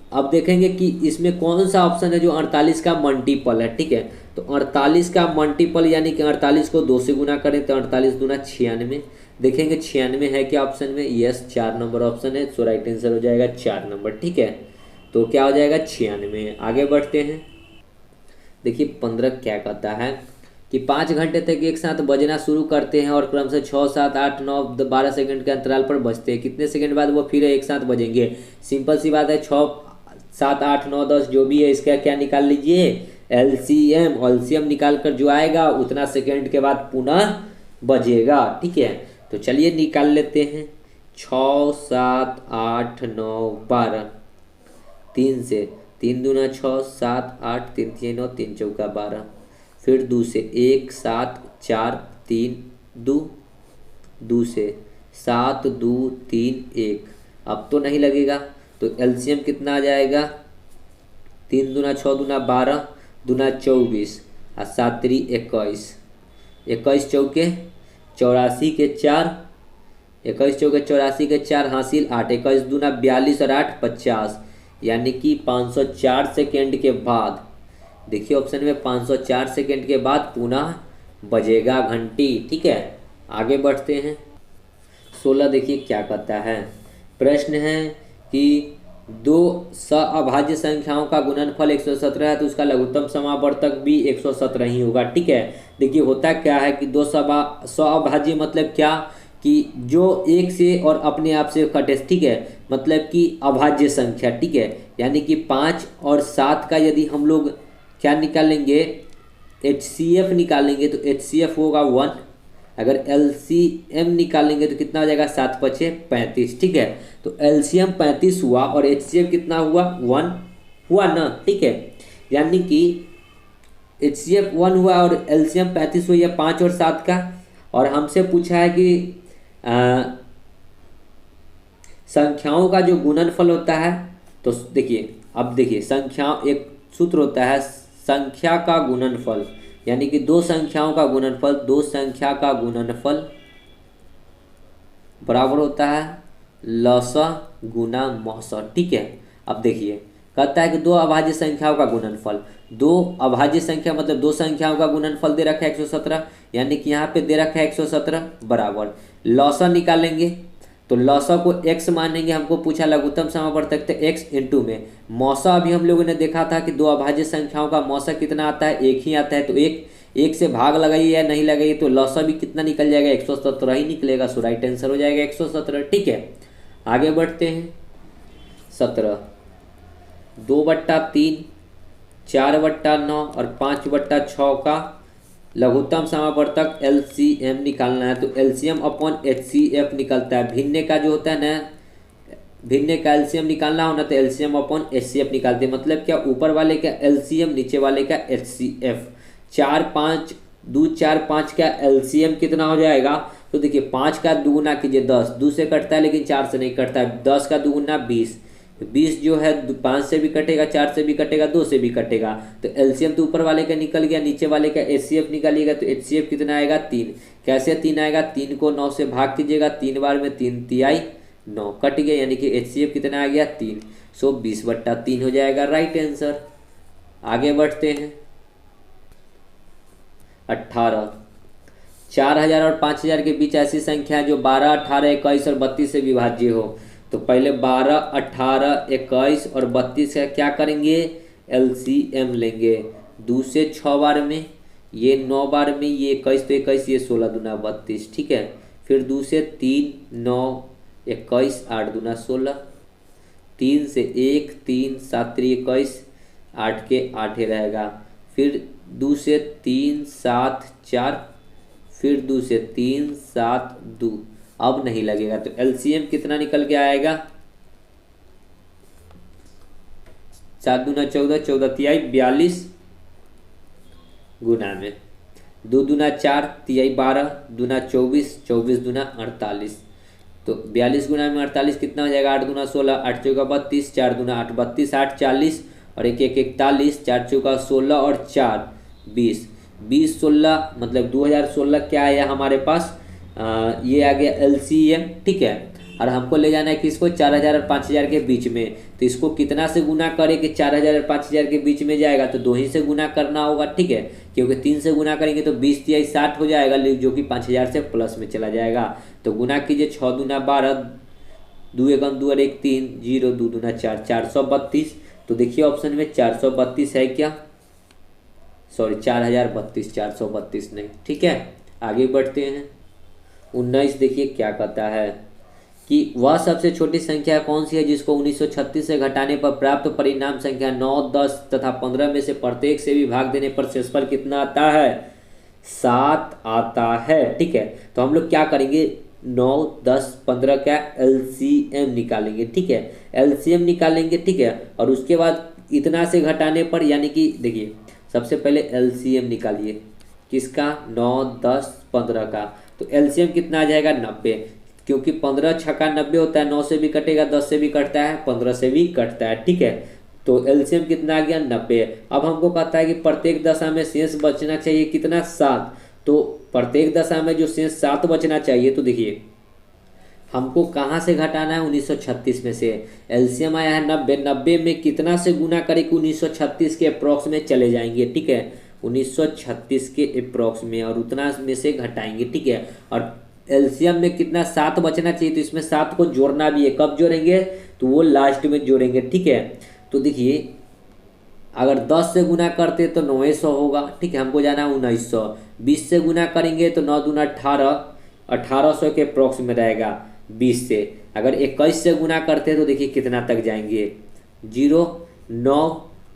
अब देखेंगे कि इसमें कौन सा ऑप्शन है जो 48 का मल्टीपल है। ठीक है, तो 48 का मल्टीपल यानी कि 48 को 2 से गुना करें तो 48 दूना 96। देखेंगे 96 है क्या ऑप्शन में, यस 4 नंबर ऑप्शन है, सो राइट आंसर हो जाएगा 4 नंबर। ठीक है, तो क्या हो जाएगा 96। आगे बढ़ते हैं, देखिए 15 क्या कहता है कि 5 घंटे तक एक साथ बजना शुरू करते हैं और क्रमशः 6 7 8 9 12 सेकंड के अंतराल पर बजते हैं। कितने सेकंड बाद वो फिर एक साथ बजेंगे। सिंपल सी बात है, 6 7 8 9 10 जो भी है इसका क्या निकाल लीजिए एलसीएम। एलसीएम निकाल कर जो आएगा उतना सेकंड के बाद पुनः बजेगा। ठीक है, तो चलिए निकाल लेते हैं। 6 7 8 9 12, 3 से 3 दूना 6 7 8 3 3 9 3 चौका 12, फिर 2 से 1 7 4 3 2, 2 से 7 2 3 1, अब तो नहीं लगेगा, तो एलसीएम कितना आ जाएगा 3 दूना 6 दूना 12 दूना 24 और 7 3 21, 21 चौके 84 के 4, 21 चौके 84 के 4 हासिल 8, 21 दूना 42 और 8 50, यानी कि 504 सेकेंड के बाद, देखिए ऑप्शन में 504 सेकेंड के बाद पुनः बजेगा घंटी। ठीक है, आगे बढ़ते हैं। 16 देखिए क्या कहता है, प्रश्न है कि दो सअभाज्य संख्याओं का गुणनफल 117 है तो उसका लघुत्तम समावर्तक भी 117 ही होगा। ठीक है, देखिए होता क्या है कि दो सअभाज्य मतलब क्या कि जो एक से और अपने आप से कटे, ठीक है, मतलब कि अभाज्य संख्या, ठीक है, यानी कि 5 और 7 का यदि हम लोग क्या निकालेंगे, HCF निकालेंगे तो HCF होगा 1। अगर LCM निकालेंगे तो कितना हो जाएगा, 7 पचे 35, ठीक है। तो LCM 35 हुआ और HCF कितना हुआ, 1 हुआ ना, ठीक है। यानी कि HCF 1 हुआ और LCM 35 हुई है 5 और 7 का। और हमसे पूछा है कि संख्याओं का जो गुणनफल होता है, तो देखिए, अब देखिए, संख्या एक सूत्र होता है संख्या का गुणनफल, यानी कि दो संख्याओं का गुणनफल, दो संख्या का गुणनफल बराबर होता है लसा गुना मौसा, ठीक है। अब देखिए, कहता है कि दो अभाज्य संख्याओं का गुणनफल, दो अभाज्य संख्या मतलब दो संख्याओं का गुणनफल दे रखा है 117, यानी कि यहाँ पे दे रखा है 117 बराबर लौसा निकालेंगे। तो लौसा को x मानेंगे, हमको पूछा लघुत्तम समावर्तक तो x इंटू में मौसा। अभी हम लोगों ने देखा था कि दो अभाज्य संख्याओं का मौसा कितना आता है, एक ही आता है। तो एक से भाग लगाइए या नहीं लगाइए तो लौसा भी कितना निकल जाएगा, 117 ही निकलेगा। सो राइट आंसर हो जाएगा 117, ठीक है। आगे बढ़ते हैं। 17 2/3 4/9 और 5/6 का लघुत्तम समावर्तक LCM निकालना है। तो LCM अपॉन HCF निकलता है। भिन्न का जो होता है ना, भिन्न का LCM निकालना हो ना तो LCM अपॉन HCF निकालते हैं। मतलब क्या, ऊपर वाले का LCM नीचे वाले का HCF। 4 5 2 4 5 का LCM कितना हो जाएगा, तो देखिए 5 का दुगुना कीजिए 10, 2 से कटता है लेकिन 4 से नहीं कटता है। 10 का दुगुना 20, 20 जो है 5 से भी कटेगा, 4 से भी कटेगा, 2 से भी कटेगा। तो LCM तो ऊपर वाले का निकल गया, नीचे वाले का HCF निकालिएगा तो HCF कितना आएगा, 3। कैसे 3 आएगा, 3 को 9 से भाग कीजिएगा, 3 बार में 3 तिहाई 9 कट गया, यानी कि HCF कितना आ गया, 3। सो 20/3 हो जाएगा राइट आंसर। आगे बढ़ते हैं। 18 4000 और 5000 के बीच ऐसी संख्या जो 12 18 21 और 32 से विभाज्य हो। तो पहले 12 18 21 और 32 का क्या करेंगे, LCM लेंगे। 2 से 6 बार में, ये 9 बार में, ये 21 तो 21, ये 16 दूना 32, ठीक है। फिर 2 से 3 9 21 8 दूना 16, 3 से 1 3 7 3 21, 8 के 8 ही रहेगा। फिर 2 से 3 7 4, फिर 2 से 3 7 2, अब नहीं लगेगा। तो LCM कितना निकल के आएगा, 7 दूना 14, 14 तिहाई 42 गुना में 2 दूना 4 तिहाई 12 दूना 24, 24 दूना 48। तो 42 गुना में 48 कितना हो जाएगा, 8 दूना 16, 8 चौका 32, 4 दूना 8 32, 8 40 और 1 1 41, 4 चौका 16 और 4 20, 20 16 मतलब 2016 क्या आया हमारे पास, ये आ गया LCM, ठीक है। और हमको ले जाना है किसको, 4000 और 5000 के बीच में। तो इसको कितना से गुना करें कि 4000 और 5000 के बीच में जाएगा, तो 2 ही से गुना करना होगा, ठीक है। क्योंकि 3 से गुना करेंगे तो 20 तिहाई 60 हो जाएगा, जो कि 5000 से प्लस में चला जाएगा। तो गुना कीजिए, 6 दूना 12, 2 एकम 2 और 1 3, 0 2 दूना 4, 432। तो देखिए ऑप्शन में 432 है क्या, सॉरी 4032, 432 नहीं, ठीक है। आगे बढ़ते हैं। 19 देखिए क्या कहता है कि वह सबसे छोटी संख्या कौन सी है जिसको 1936 से घटाने पर प्राप्त परिणाम संख्या 9 10 तथा 15 में से प्रत्येक से भी भाग देने पर शेषफल कितना आता है, 7 आता है, ठीक है। तो हम लोग क्या करेंगे, 9 10 15 का LCM निकालेंगे, ठीक है। LCM निकालेंगे, ठीक है। और उसके बाद इतना से घटाने पर, यानी कि देखिए सबसे पहले LCM निकालिए किसका, 9 10 15 का। तो LCM कितना आ जाएगा, 90, क्योंकि 15 छक्का 90 होता है, 9 से भी कटेगा, 10 से भी कटता है, 15 से भी कटता है, ठीक है। तो LCM कितना आ गया, 90। अब हमको कहता है कि प्रत्येक दशा में शेष बचना चाहिए कितना, 7। तो प्रत्येक दशा में जो शेष 7 बचना चाहिए, तो देखिए हमको कहाँ से घटाना है, 1936 में से। LCM आया है 90, 90 में कितना से गुना करें कि 1936 के अप्रॉक्स में चले जाएंगे, ठीक है। 1936 के अप्रॉक्स में और उतना में से घटाएंगे, ठीक है। और LCM में कितना, 7 बचना चाहिए, तो इसमें 7 को जोड़ना भी है। कब जोड़ेंगे, तो वो लास्ट में जोड़ेंगे, ठीक है। तो देखिए अगर 10 से गुना करते तो 900 होगा, ठीक है। हमको जाना है 1900। 20 से गुना करेंगे तो 9 दूना 18, 1800 के अप्रॉक्स में रहेगा 20 से। अगर 21 से गुना करते हैं तो देखिए कितना तक जाएंगे, 0 9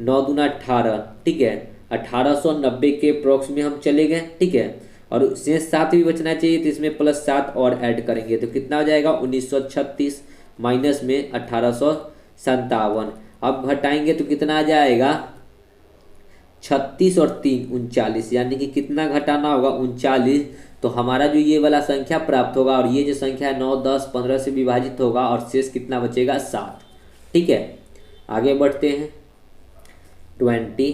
9 दूना 18, ठीक है, 1890 के अप्रॉक्स में हम चले गए, ठीक है। और शेष 7 भी बचना चाहिए, तो इसमें +7 और ऐड करेंगे तो कितना हो जाएगा 1936 माइनस में 1857। अब घटाएंगे तो कितना आ जाएगा 36 और 3 39, यानी कि कितना घटाना होगा 39। तो हमारा जो ये वाला संख्या प्राप्त होगा और ये जो संख्या है 9 10 15 से विभाजित होगा और शेष कितना बचेगा 7, ठीक है। आगे बढ़ते हैं 20।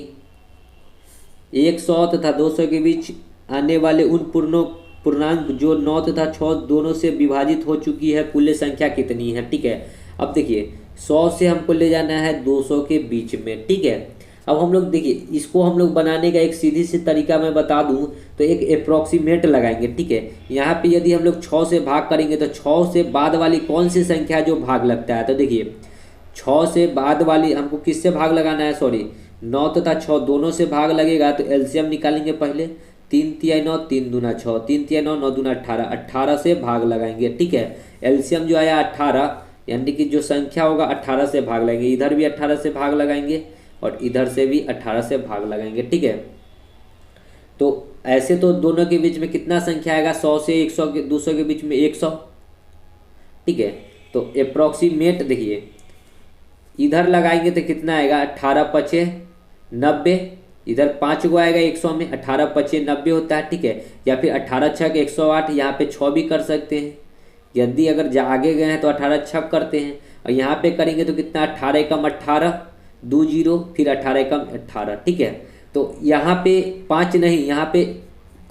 100 तथा 200 के बीच आने वाले उन पूर्णांक जो 9 तथा 6 दोनों से विभाजित हो चुकी है कुल संख्या कितनी है, ठीक है। अब देखिए 100 से हमको ले जाना है 200 के बीच में, ठीक है। अब हम लोग देखिए इसको हम लोग बनाने का एक सीधी सी तरीका मैं बता दूं तो एक अप्रॉक्सीमेट लगाएंगे, ठीक है। यहाँ पे यदि हम लोग 6 से भाग करेंगे तो 6 से बाद वाली कौन सी संख्या जो भाग लगता है, तो देखिए 6 से बाद वाली हमको किससे भाग लगाना है, सॉरी 9 तथा 6 दोनों से भाग लगेगा तो एलसीएम निकालेंगे पहले। 3 तिया 9 3 दूना 6, 3 तिया 9 9 दूना 18, 18 से भाग लगाएंगे, ठीक है। एलसीएम जो आया 18, यानी कि जो संख्या होगा 18 से भाग लगाएंगे, इधर भी 18 से भाग लगाएंगे और इधर से भी 18 से भाग लगाएंगे, ठीक है। तो ऐसे तो दोनों के बीच में कितना संख्या आएगा 100 से 100 के 200 के बीच में 100, ठीक है। तो अप्रॉक्सीमेट देखिए इधर लगाएंगे तो कितना आएगा 18 पचे 90, इधर 5 गो आएगा 100 में, 18 पचे 90 होता है, ठीक है। या फिर 18 छक 108, यहाँ पे 6 भी कर सकते हैं। यदि अगर आगे गए हैं तो 18 छक करते हैं और यहाँ पे करेंगे तो कितना 18 कम 18 2 0, फिर 18 कम 18, ठीक है। तो यहाँ पे 5 नहीं, यहाँ पे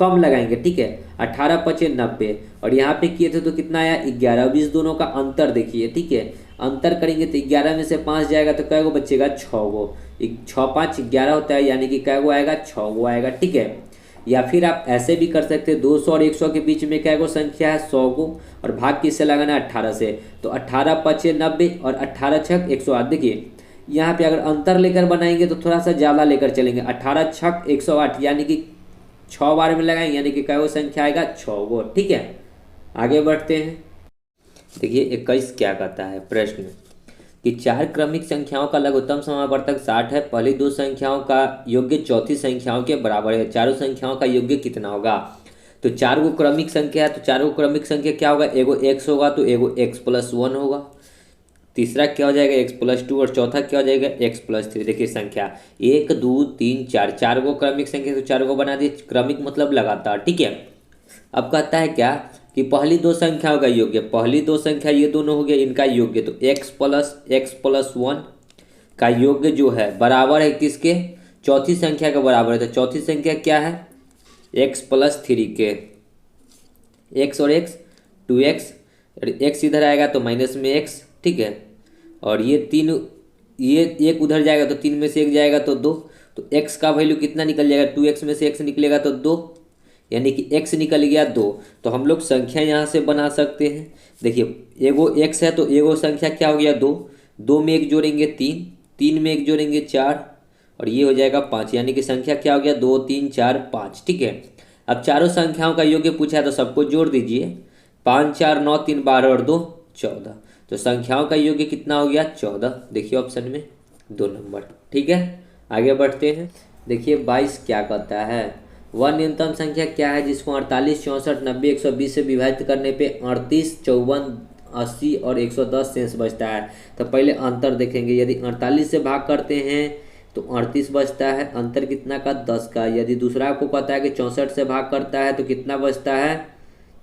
कम लगाएंगे, ठीक है। 18 पचे 90 और यहाँ पे किए थे तो कितना आया 11। अब इस दोनों का अंतर देखिए, ठीक है। अंतर करेंगे तो 11 में से 5 जाएगा तो कै गो बचेगा 6 गो, 6 5 11 होता है, यानी कि कै गो आएगा 6 गो आएगा, ठीक है। या फिर आप ऐसे भी कर सकते हैं 200 और 100 के बीच में कै गो संख्या है 100 गो और भाग किससे लगाना है 18 से, तो 18 पचे 90 और 18 छक 108। देखिए यहाँ पे अगर अंतर लेकर बनाएंगे तो थोड़ा सा ज़्यादा लेकर चलेंगे, 18 छक 108 यानी कि 6 बार में लगाएंगे, यानी कि कै गो संख्या आएगा 6 गो, ठीक है। आगे बढ़ते हैं, देखिए 21 क्या कहता है प्रश्न कि 4 क्रमिक संख्याओं का लघुत्तम समावर्तक 60 है, पहली 2 संख्याओं का योग्य चौथी संख्याओं के बराबर है, चारों संख्याओं का योग्य कितना होगा। तो 4 गो क्रमिक संख्या है तो 4 गो क्रमिक संख्या क्या होगा, एगो x होगा तो एगो x+1 होगा, तीसरा क्या हो जाएगा x+2 और चौथा क्या हो जाएगा x+3। देखिए संख्या 1 2 3 4, 4 गो क्रमिक संख्या तो 4 गो बना दिए, क्रमिक मतलब लगातार, ठीक है। अब कहता है क्या कि पहली 2 संख्याओं का योग्य, पहली 2 संख्या ये दोनों हो गए इनका योग्य, तो x+1 का योग्य जो है बराबर है किसके, चौथी संख्या का बराबर है। तो चौथी संख्या क्या है x+3 के, x और x 2x, x इधर आएगा तो माइनस में x, ठीक है। और ये 3, ये 1 उधर जाएगा तो 3 में से 1 जाएगा तो 2, तो x का वैल्यू कितना निकल जाएगा 2x में से x निकलेगा तो 2, यानी कि x निकल गया 2। तो हम लोग संख्या यहाँ से बना सकते हैं, देखिए एगो x है तो एगो संख्या क्या हो गया 2, 2 में 1 जोड़ेंगे 3, 3 में 1 जोड़ेंगे 4 और ये हो जाएगा 5, यानी कि संख्या क्या हो गया 2 3 4 5, ठीक है। अब चारों संख्याओं का योग्य पूछा है तो सबको जोड़ दीजिए, 5 4 9 3 12 और 2 14, तो संख्याओं का योग्य कितना हो गया 14, देखिए ऑप्शन में 2 नंबर, ठीक है। आगे बढ़ते हैं, देखिए 22 क्या कहता है, वह न्यूनतम संख्या क्या है जिसको 48 64 90 120 से विभाजित करने पे 38 54 80 और 110 शेष बचता है। तो पहले अंतर देखेंगे, यदि 48 से भाग करते हैं तो 38 बचता है, अंतर कितना का 10 का। यदि दूसरा आपको पता है कि 64 से भाग करता है तो कितना बचता है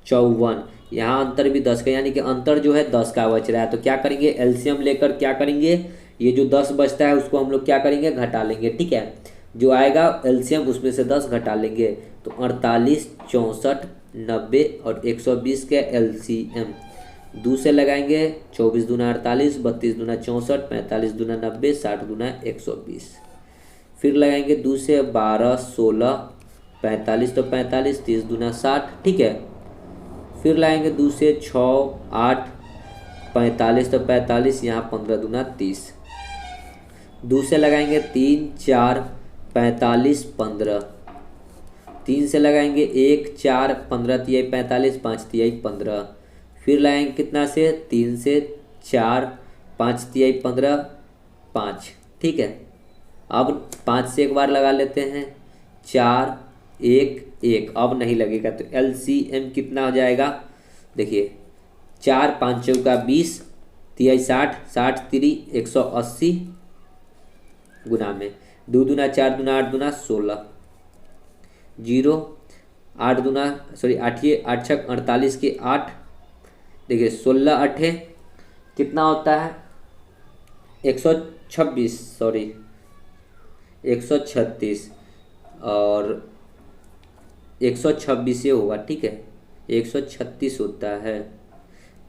54, यहाँ अंतर भी 10 का, यानी कि अंतर जो है 10 का बच रहा है। तो क्या करेंगे एलसीएम लेकर क्या करेंगे, ये जो 10 बचता है उसको हम लोग क्या करेंगे घटा लेंगे, ठीक है। जो आएगा एलसीएम उसमें से 10 घटा लेंगे, तो 48 64 90 और 120 के एलसीएम 2 से लगाएंगे, 24 दूना 48 32 दूना 64 45 दूना 90 60 दूना 120, फिर लगाएंगे 2 से 12 16 45 तो 45 30 दूना 60, ठीक है। फिर लाएंगे 2 से 6 8 45 तो 45, यहाँ 15 दूना 30, 2 से लगाएंगे 3 4 45 15 3 से लगाएंगे 1 4 15 तिहाई 45 5 तिहाई 15। फिर लगाएंगे कितना से 3 से 4 5 तिहाई 15 5। ठीक है, अब 5 से एक बार लगा लेते हैं 4 1 1। अब नहीं लगेगा तो LCM कितना हो जाएगा, देखिए 4 5 चौका 20 तिहाई 60 60 तिरी 180 गुना में 2 दूना 4 दूना 8 दूना 16 जीरो 8 दूना सॉरी 8 8 छक 48 के 8। देखिए 16 8 कितना होता है 126 सॉरी 136 और 126 होगा। ठीक है 136 होता है।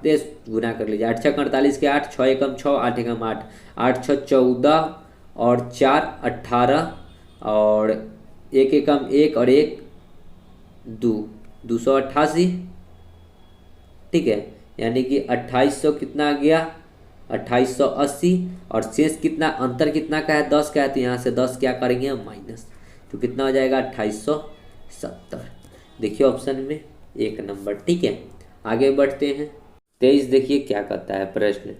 देश गुना कर लीजिए 8 छक 48 के 8 6 एकम 6 8 एकम 8 8 छः 14 और 4 18 और 1 एकम 1 और 1 2 288। ठीक है, यानी कि 2800 कितना आ गया 2880। और शेष कितना अंतर कितना का है 10 का है, तो यहाँ से 10 क्या करेंगे माइनस, तो कितना हो जाएगा 2870। देखिए ऑप्शन में 1 नंबर। ठीक है, आगे बढ़ते हैं। 23 देखिए क्या कहता है प्रश्न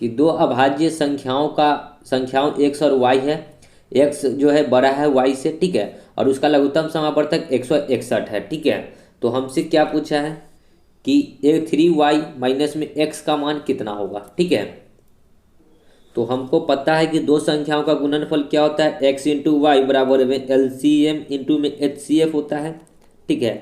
कि दो अभाज्य संख्याओं x और y है। x जो है बड़ा है y से। ठीक है, और उसका लघुत्तम समापवर्तक 161 है। ठीक है, तो हमसे क्या पूछा है कि 3y माइनस में x का मान कितना होगा। ठीक है, तो हमको पता है कि दो संख्याओं का गुणनफल क्या होता है x इंटू वाई बराबर में LCM इंटू में HCF होता है। ठीक है,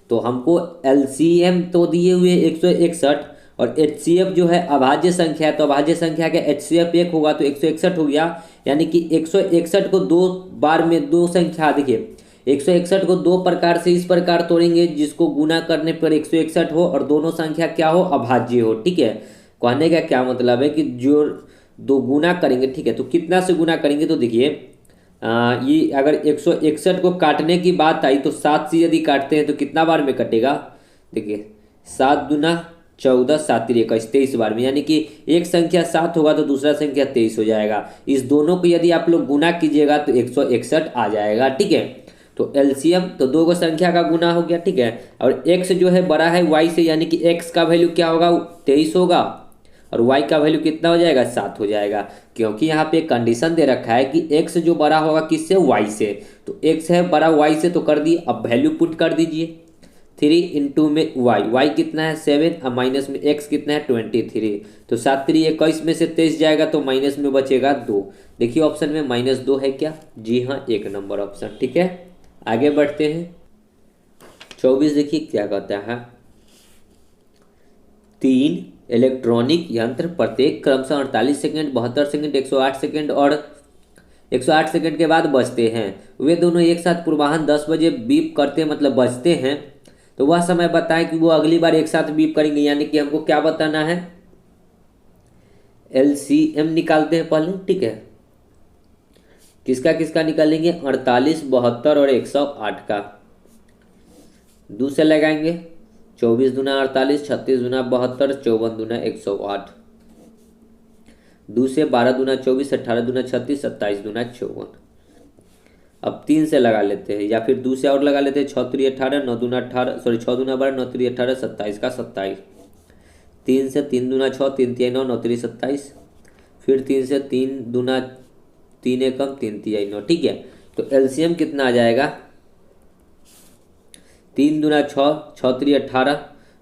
तो हमको LCM तो दिए हुए 161 और HCF जो है अभाज्य संख्या है, तो अभाज्य संख्या का HCF 1 होगा तो 161 हो गया। यानी कि 161 को दो बार में दो संख्या, देखिए 161 को दो प्रकार से इस प्रकार तोड़ेंगे जिसको गुना करने पर 161 हो और दोनों संख्या क्या हो अभाज्य हो। ठीक है, कहने का क्या मतलब है कि जो दो गुना करेंगे, ठीक है, तो कितना से गुना करेंगे, तो देखिए ये अगर 161 को काटने की बात आई तो 7 से यदि काटते हैं तो कितना बार में कटेगा, देखिए 7 दूना 14 7 तिरी 21 23 बार में, यानी कि एक संख्या 7 होगा तो दूसरा संख्या 23 हो जाएगा। इस दोनों को यदि आप लोग गुना कीजिएगा तो 161 आ जाएगा। ठीक है, तो LCM तो दो को संख्या का गुना हो गया। ठीक है, और x जो है बड़ा है y से, यानी कि x का वैल्यू क्या होगा 23 होगा और y का वैल्यू कितना हो जाएगा 7 हो जाएगा, क्योंकि यहाँ पे कंडीशन दे रखा है कि x जो बड़ा होगा किससे y से, तो x है बड़ा y से तो कर दिए। अब वैल्यू पुट कर दीजिए 3 इंटू में y कितना है 7 और माइनस में x कितना है 23, तो 7 3 21 में से 23 जाएगा तो माइनस में बचेगा 2। देखिए ऑप्शन में -2 है क्या, जी हाँ 1 नंबर ऑप्शन। ठीक है, आगे बढ़ते हैं। 24 देखिए क्या कहता है 3 इलेक्ट्रॉनिक यंत्र प्रत्येक क्रमशः 48 सेकंड 72 सेकंड 108 सेकंड और 108 सेकंड के बाद बजते हैं। वे दोनों एक साथ पूर्वाह्न 10 बजे बीप करते मतलब बजते हैं, तो वह समय बताएं कि वो अगली बार एक साथ बीप करेंगे। यानी कि हमको क्या बताना है LCM निकालते हैं पहले। ठीक है, किसका किसका निकालेंगे 48 72 और 108 का। 2 से लगाएंगे 24 दूना 48 36 दूना 72 54 दूना 108। 2 से 12 दूना 24 18 दूना 36 27 दूना 54। अब 3 से लगा लेते हैं या फिर 2 से और लगा लेते हैं 6 3 18 9 दूना 18 सॉरी 6 दूना 12 9 3 18 27 का 27। 3 से 3 दूना 6 3 3 9 9 3 27। फिर 3 से 3 दूना 3 एकम 3 तिहाई 9। ठीक है, तो LCM कितना आ जाएगा 3 दूना 6 6 3 18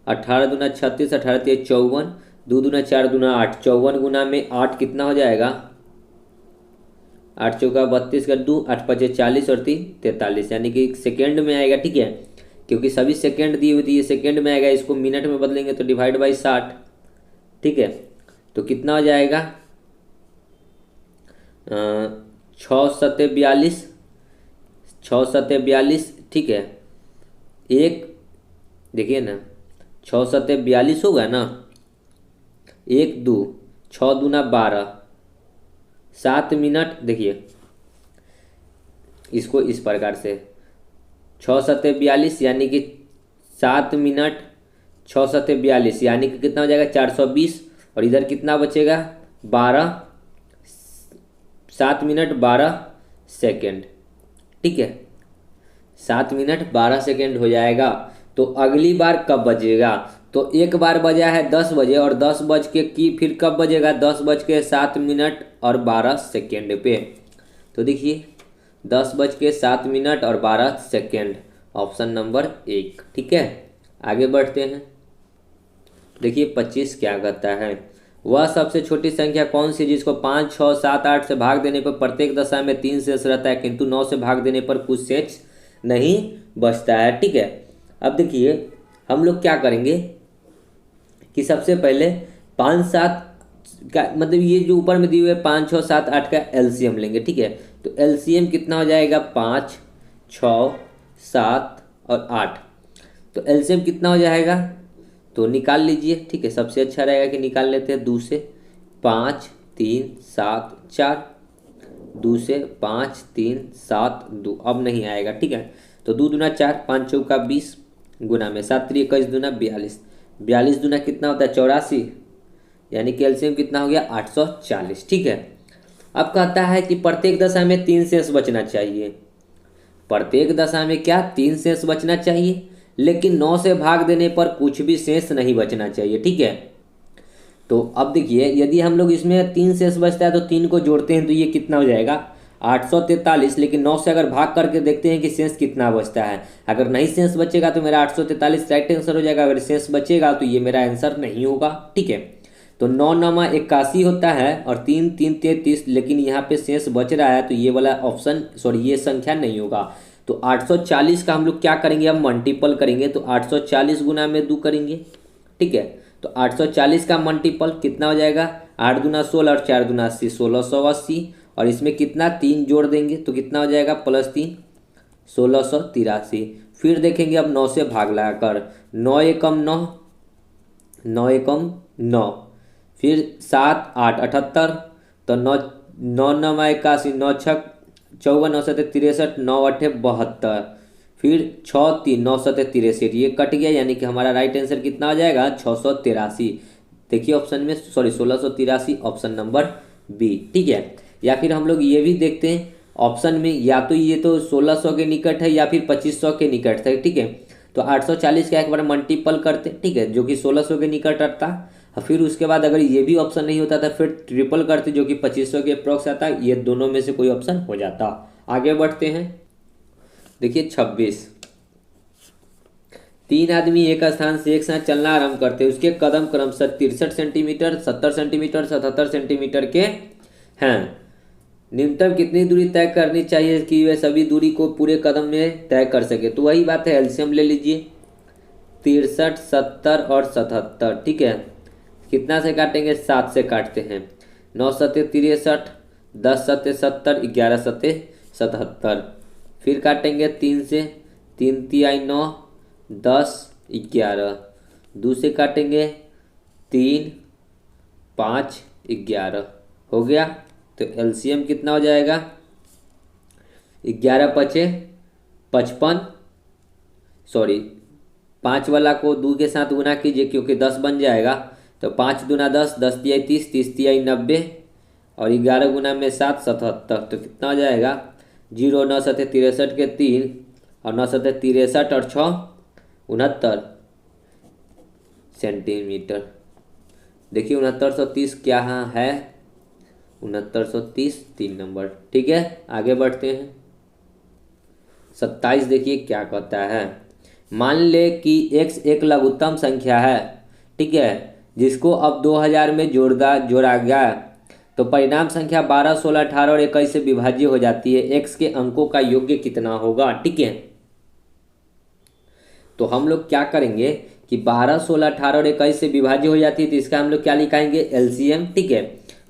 18 दूना 36 18 3 54 2 दूना 4 दूना 8 54 गुना में 8 कितना हो जाएगा 8 चौका 32 का 2 8 5 40 और 3 43, यानी कि सेकेंड में आएगा। ठीक है, क्योंकि सभी सेकेंड दिए हुए थे ये सेकेंड में आएगा, इसको मिनट में बदलेंगे तो डिवाइड बाई 60। ठीक है, तो कितना हो जाएगा 6 7 42 6 7 42। ठीक है, एक देखिए ना 6 7 42 होगा ना, 1 2 6 दूना 12 7 मिनट। देखिए इसको इस प्रकार से 6 7 42 यानी कि 7 मिनट 6 7 42 यानी कि कितना हो जाएगा 420 और इधर कितना बचेगा 12 7 मिनट 12 सेकेंड। ठीक है, 7 मिनट 12 सेकेंड हो जाएगा। तो अगली बार कब बजेगा? तो एक बार बजा है 10 बजे, और 10 बज के की फिर कब बजेगा? 10 बज के 7 मिनट और 12 सेकेंड पे। तो देखिए 10 बज के 7 मिनट और 12 सेकेंड, ऑप्शन नंबर 1। ठीक है, आगे बढ़ते हैं। देखिए 25 क्या कहता है, वह सबसे छोटी संख्या कौन सी जिसको 5, 6, 7, 8 से भाग देने पर प्रत्येक दशा में 3 शेष रहता है, किंतु 9 से भाग देने पर कुछ शेष नहीं बचता है। ठीक है, अब देखिए हम लोग क्या करेंगे कि सबसे पहले 5, 7 का मतलब ये जो ऊपर में दिए हुए 5, 6, 7, 8 का एलसीएम लेंगे। ठीक है, तो एलसीएम कितना हो जाएगा? 5, 6, 7 और 8। तो एलसीएम कितना हो जाएगा? तो निकाल लीजिए। ठीक है, सबसे अच्छा रहेगा कि निकाल लेते हैं 2 से। 5, 3, 7, 4, 2 से 5, 3, 7, 2, अब नहीं आएगा। ठीक है, तो 2 दूना 4, 5 चौका 20, गुना में 7 3 21 दूना 42, 42 दूना कितना होता है? 84, यानी कि एलसीएम कितना हो गया? 840। ठीक है, अब कहता है कि प्रत्येक दशा में 3 शेष बचना चाहिए। प्रत्येक दशा में क्या? 3 शेष बचना चाहिए, लेकिन 9 से भाग देने पर कुछ भी शेष नहीं बचना चाहिए। ठीक है, तो अब देखिए यदि हम लोग इसमें 3 शेष बचता है तो 3 को जोड़ते हैं तो ये कितना हो जाएगा? 843। लेकिन 9 से अगर भाग करके देखते हैं कि शेष कितना बचता है। अगर नहीं शेष बचेगा तो मेरा 843 राइट आंसर हो जाएगा, अगर शेष बचेगा तो ये मेरा आंसर नहीं होगा। ठीक है, तो 9 9 81 होता है और 3 3 33, लेकिन यहाँ पे शेष बच रहा है तो ये वाला ऑप्शन सॉरी ये संख्या नहीं होगा। तो 840 का हम लोग क्या करेंगे? अब मल्टीपल करेंगे, तो 840 गुना में 2 करेंगे। ठीक है, तो 840 का मल्टीपल कितना हो जाएगा? 8 दूना 16 और 4 दूना 80, 1680, और इसमें कितना 3 जोड़ देंगे तो कितना हो जाएगा? +3, 1683। फिर देखेंगे अब 9 से भाग लगाकर, 9 एकम 9, 9 एकम 9, फिर 7 8 78, तो 9 9 9 81, 9 6 54, 9 7 63, 9 8 72, फिर 6 3 9 7 63, ये कट गया, यानी कि हमारा राइट आंसर कितना हो जाएगा? 683। देखिए ऑप्शन में सॉरी 1683, ऑप्शन नंबर बी। ठीक है, या फिर हम लोग ये भी देखते हैं ऑप्शन में, या तो ये तो 1600 के निकट है या फिर 2500 के निकट है। ठीक है, तो 840 का एक बार मल्टीपल करते। ठीक है, जो कि 1600 के निकट आता, फिर उसके बाद अगर ये भी ऑप्शन नहीं होता था फिर ट्रिपल करते जो कि 2500 के अप्रॉक्स आता, ये दोनों में से कोई ऑप्शन हो जाता। आगे बढ़ते हैं। देखिए 26, 3 आदमी एक स्थान से एक साथ चलना आरंभ करते हैं, उसके कदम क्रमशः 63 सेंटीमीटर, 70 सेंटीमीटर, 77 सेंटीमीटर के हैं। न्यूनतम कितनी दूरी तय करनी चाहिए कि वे सभी दूरी को पूरे कदम में तय कर सके? तो वही बात है, एलसीएम ले लीजिए, 63, 70 और 77। ठीक है, कितना से काटेंगे? 7 से काटते हैं। 9 7 63, 10 7 70, 11 7 77, फिर काटेंगे 3 से, 3 3 9, 10 11, 2 से काटेंगे 3 5 11, हो गया। तो एलसीएम कितना हो जाएगा? 11 पचे 55, सॉरी 5 वाला को 2 के साथ गुना कीजिए क्योंकि 10 बन जाएगा, तो 5 दूना 10, 10 तिया 30, 30 तिया 90, और 11 गुना में 7 77, तो कितना हो जाएगा? 0 9 7 63 के 3, और 9 7 63 और 6 69 सेंटीमीटर। देखिए 6930 क्या है? 6930 3 नंबर। ठीक है, आगे बढ़ते हैं। 27 देखिए क्या कहता है, मान ले कि x एक लघुत्तम संख्या है। ठीक है, जिसको अब 2000 में जोड़ा गया तो परिणाम संख्या 12 16 18 और 21 से विभाज्य हो जाती है। x के अंकों का योग्य कितना होगा? ठीक है, तो हम लोग क्या करेंगे कि 12 16 18 और 21 से विभाज्य हो जाती है, तो इसका हम लोग क्या लिखाएंगे? एलसीएम। ठीक है,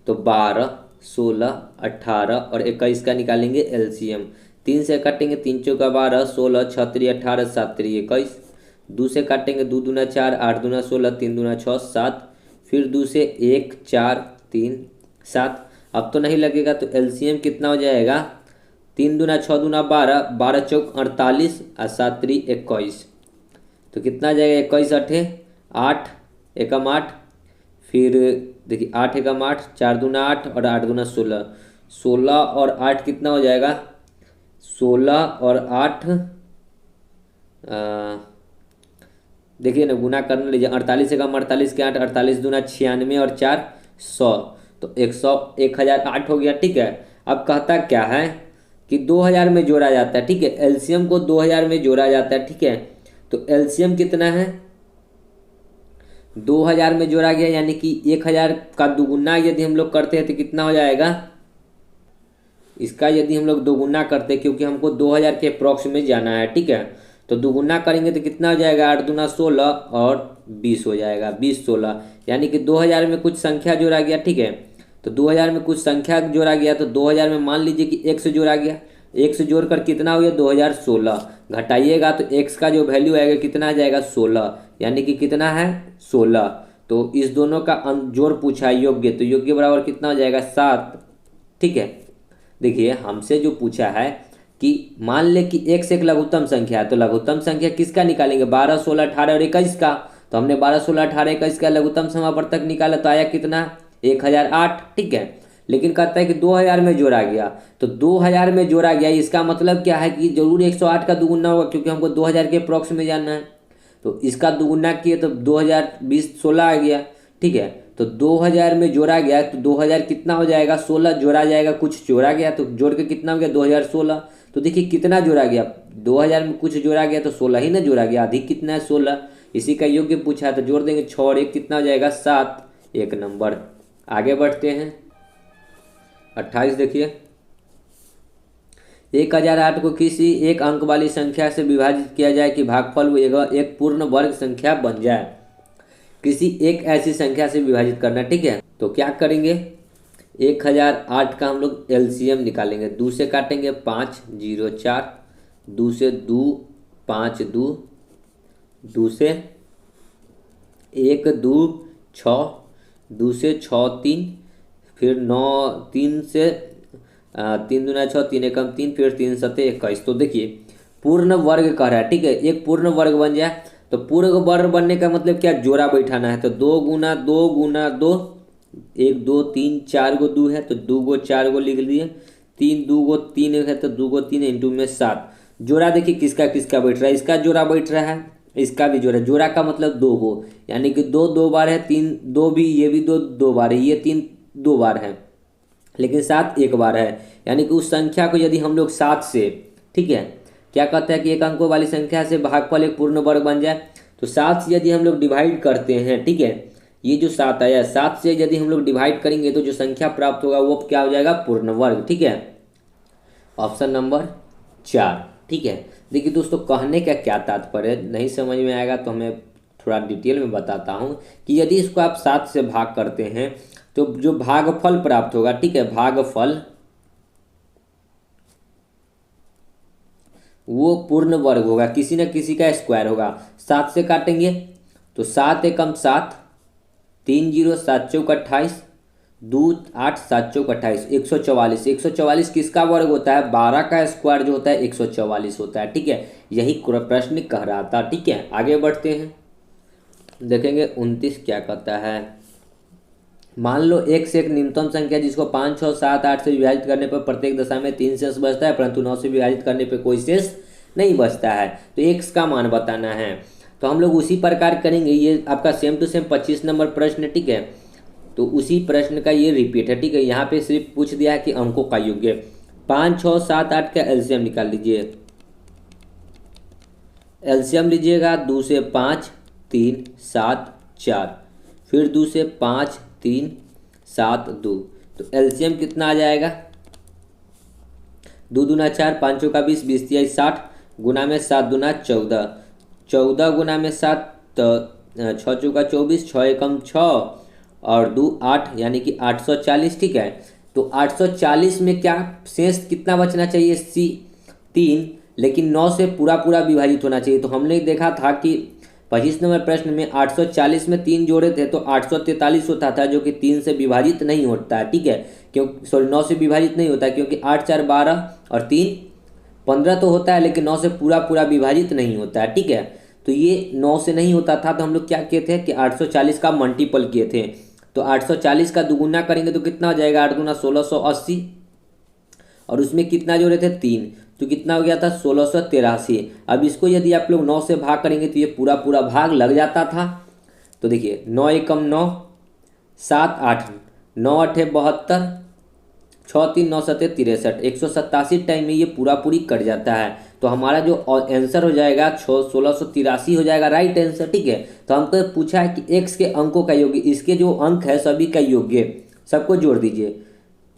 तो 12 16 18 और 21 का निकालेंगे एलसीएम। 3 से काटेंगे, 3 चौका 12, 16 6 3 18, 7 3 21, 2 से काटेंगे, 2 दूना 4, 8 दूना 16, 3 दूना 6 7, फिर 2 से 1 4 3 7, अब तो नहीं लगेगा, तो एलसीएम कितना हो जाएगा? 3 दूना 6 दूना 12, 12 चौक 48 और 7 3 21, तो कितना आ जाएगा? 21 8 8 एकम 8, फिर देखिए 8 एकम 8, 4 दूना 8 और 8 दूना 16 और 8 कितना हो जाएगा? 16 और 8 देखिए ना, गुना करने लीजिए, 48 से कम 48 के 8, 48 दूना 96 और 4 100, तो 100 1008 हो गया। ठीक है, अब कहता क्या है कि 2000 में जोड़ा जाता है। ठीक है, एलसीएम को 2000 में जोड़ा जाता है। ठीक है, तो एलसीएम कितना है, 2000 में जोड़ा गया, यानी कि 1000 का दुगुना यदि हम लोग करते हैं तो कितना हो जाएगा, इसका यदि हम लोग दोगुना करते हैं, क्योंकि हमको 2000 के अप्रॉक्स में जाना है। ठीक है, तो दोगुना करेंगे तो कितना हो जाएगा, 8 दूना 16 और 20 हो जाएगा, 20 16, यानी कि 2000 में कुछ संख्या जोड़ा गया। ठीक है, तो 2000 में कुछ संख्या जोड़ा गया, तो 2000 में मान लीजिए कि x जोड़ा गया, x जोड़कर कितना हो गया 2016, घटाइएगा तो x का जो वैल्यू आएगा कितना आ जाएगा 16, यानी कि कितना है 16। तो इस दोनों का जोड़ पूछा है योग्य, तो योग्य बराबर कितना हो जाएगा 7। ठीक है, देखिए हमसे जो पूछा है कि मान ले कि x एक लघुत्तम संख्या है, तो लघुत्तम संख्या किसका निकालेंगे, 12 16 18 और 21 का। तो हमने 12 16 18 21 का लघुत्तम समापवर्तक निकाला, तो आया कितना 1008। ठीक है, लेकिन कहता है कि 2000 में जोड़ा गया, तो 2000 में जोड़ा गया, इसका मतलब क्या है कि जरूर 108 का दुगुना होगा, क्योंकि हमको 2000 के अप्रॉक्स में जाना है। तो इसका दुगुना किए तो 2020 16 आ गया। ठीक है, तो 2000 में जोड़ा गया, तो 2000 कितना हो जाएगा 16 जोड़ा जाएगा, कुछ जोड़ा गया तो जोड़ के कितना हो गया 2016। तो देखिए कितना जोड़ा गया, 2000 में कुछ जोड़ा गया तो 16 ही ना जोड़ा गया, अधिक कितना है 16, इसी का योग्य पूछा है, तो जोड़ देंगे 6 और 1 कितना हो जाएगा 7, एक नंबर। आगे बढ़ते हैं 28, देखिए 1008 को किसी एक अंक वाली संख्या से विभाजित किया जाए कि भागफल एक पूर्ण वर्ग संख्या बन जाए। किसी एक ऐसी संख्या से विभाजित करना। ठीक है, तो क्या करेंगे, 1008 का हम लोग एलसीएम निकालेंगे, 2 से काटेंगे 5 0 4, 2 से 2 5 2, 2 से 1 2 6, 2 से 6 3, फिर 9 3 से 3 दूना 6, 3 एकम 3, फिर 3 सते 21। तो देखिए पूर्ण वर्ग कह रहा है। ठीक है, एक पूर्ण वर्ग बन जाए, तो पूर्ण वर्ग बनने का मतलब क्या, जोड़ा बैठाना है, तो 2 गुना 2 गुना 2, 1 2 3 4 गो 2 है, तो 2 गो 4 गो लिख दिए, 3 2 गो 3 है, तो 2 गो 3 इंटू में 7। जोड़ा देखिए किसका किसका बैठ रहा है, इसका जोड़ा बैठ रहा है, इसका भी जोड़ा, जोड़ा का मतलब 2 गो, यानी कि 2 2 बार है, 3 2 भी, ये भी 2 2 बार है, ये 3 2 बार है, लेकिन 7 एक बार है, यानी कि उस संख्या को यदि हम लोग 7 से, ठीक है, क्या कहता है कि एक अंकों वाली संख्या से भागफल एक पूर्ण वर्ग बन जाए, तो 7 से यदि हम लोग डिवाइड करते हैं, ठीक है, ये जो 7 आया, 7 से यदि हम लोग डिवाइड करेंगे तो जो संख्या प्राप्त होगा वो क्या हो जाएगा, पूर्ण वर्ग। ठीक है, ऑप्शन नंबर 4। ठीक है, देखिए दोस्तों कहने का क्या तात्पर्य, नहीं समझ में आएगा तो हमें थोड़ा डिटेल में बताता हूँ कि यदि इसको आप 7 से भाग करते हैं तो जो भागफल प्राप्त होगा, ठीक है, भागफल वो पूर्ण वर्ग होगा, किसी न किसी का स्क्वायर होगा। 7 से काटेंगे तो 7 एकम 7, 3 0 7 चौक 28, 2 8 7 चौक 28, 144। 144 किसका वर्ग होता है, 12 का स्क्वायर जो होता है 144 होता है। ठीक है, यही प्रश्न कह रहा था। ठीक है, आगे बढ़ते हैं, देखेंगे 29 क्या कहता है। मान लो एक से एक निम्नतम संख्या जिसको 5 6 7 8 से विभाजित करने पर प्रत्येक दशा में 3 शेष बचता है, परंतु 9 से विभाजित करने पर कोई शेष नहीं बचता है, तो x का मान बताना है। तो हम लोग उसी प्रकार करेंगे, ये आपका सेम टू सेम 25 नंबर प्रश्न है। ठीक है, तो उसी प्रश्न का ये रिपीट है। ठीक है, यहाँ पे सिर्फ पूछ दिया है कि अंकों का योग्य। 5 6 7 8 का एलसीएम निकाल लीजिए, एलसीएम लीजिएगा, 2 से 5 3 7 4, फिर 2 से 5 3 7 2, तो एलसीएम कितना आ जाएगा, 2 दूना 4, 5 चौका 20, 20 तिया 60, गुना में 7 दूना 14, 14 गुना में 7, तो 6 चौका 24, 6 एकम 6 और 2 8, यानी कि 840। ठीक है, तो 840 में क्या शेष कितना बचना चाहिए, सी 3, लेकिन 9 से पूरा पूरा विभाजित होना चाहिए। तो हमने देखा था कि 25 नंबर प्रश्न में 840 में 3 जोड़े थे तो 843 होता था, जो कि 3 से विभाजित नहीं होता है। ठीक है, क्यों सॉरी 9 से विभाजित नहीं होता है, क्योंकि 8 4 12 और 3 15 तो होता है, लेकिन 9 से पूरा पूरा विभाजित नहीं होता है। ठीक है, तो ये 9 से नहीं होता था, तो हम लोग क्या किए थे कि 840 का मल्टीपल किए थे, तो 840 का दुगुना करेंगे तो कितना हो जाएगा, 8 दूना 1680, और उसमें कितना जोड़े थे 3, तो कितना हो गया था 1683। अब इसको यदि आप लोग 9 से भाग करेंगे तो ये पूरा पूरा भाग लग जाता था। तो देखिए 9 एकम 9, 7 8, 9 अठे 72, 6 3 9 7 63, 187 टाइम में ये पूरा पूरी कट जाता है। तो हमारा जो आंसर हो जाएगा 1683 हो जाएगा राइट आंसर। ठीक है, तो हमको पूछा है कि एक्स के अंकों का योग, इसके जो अंक है सभी का योग्य सबको जोड़ दीजिए।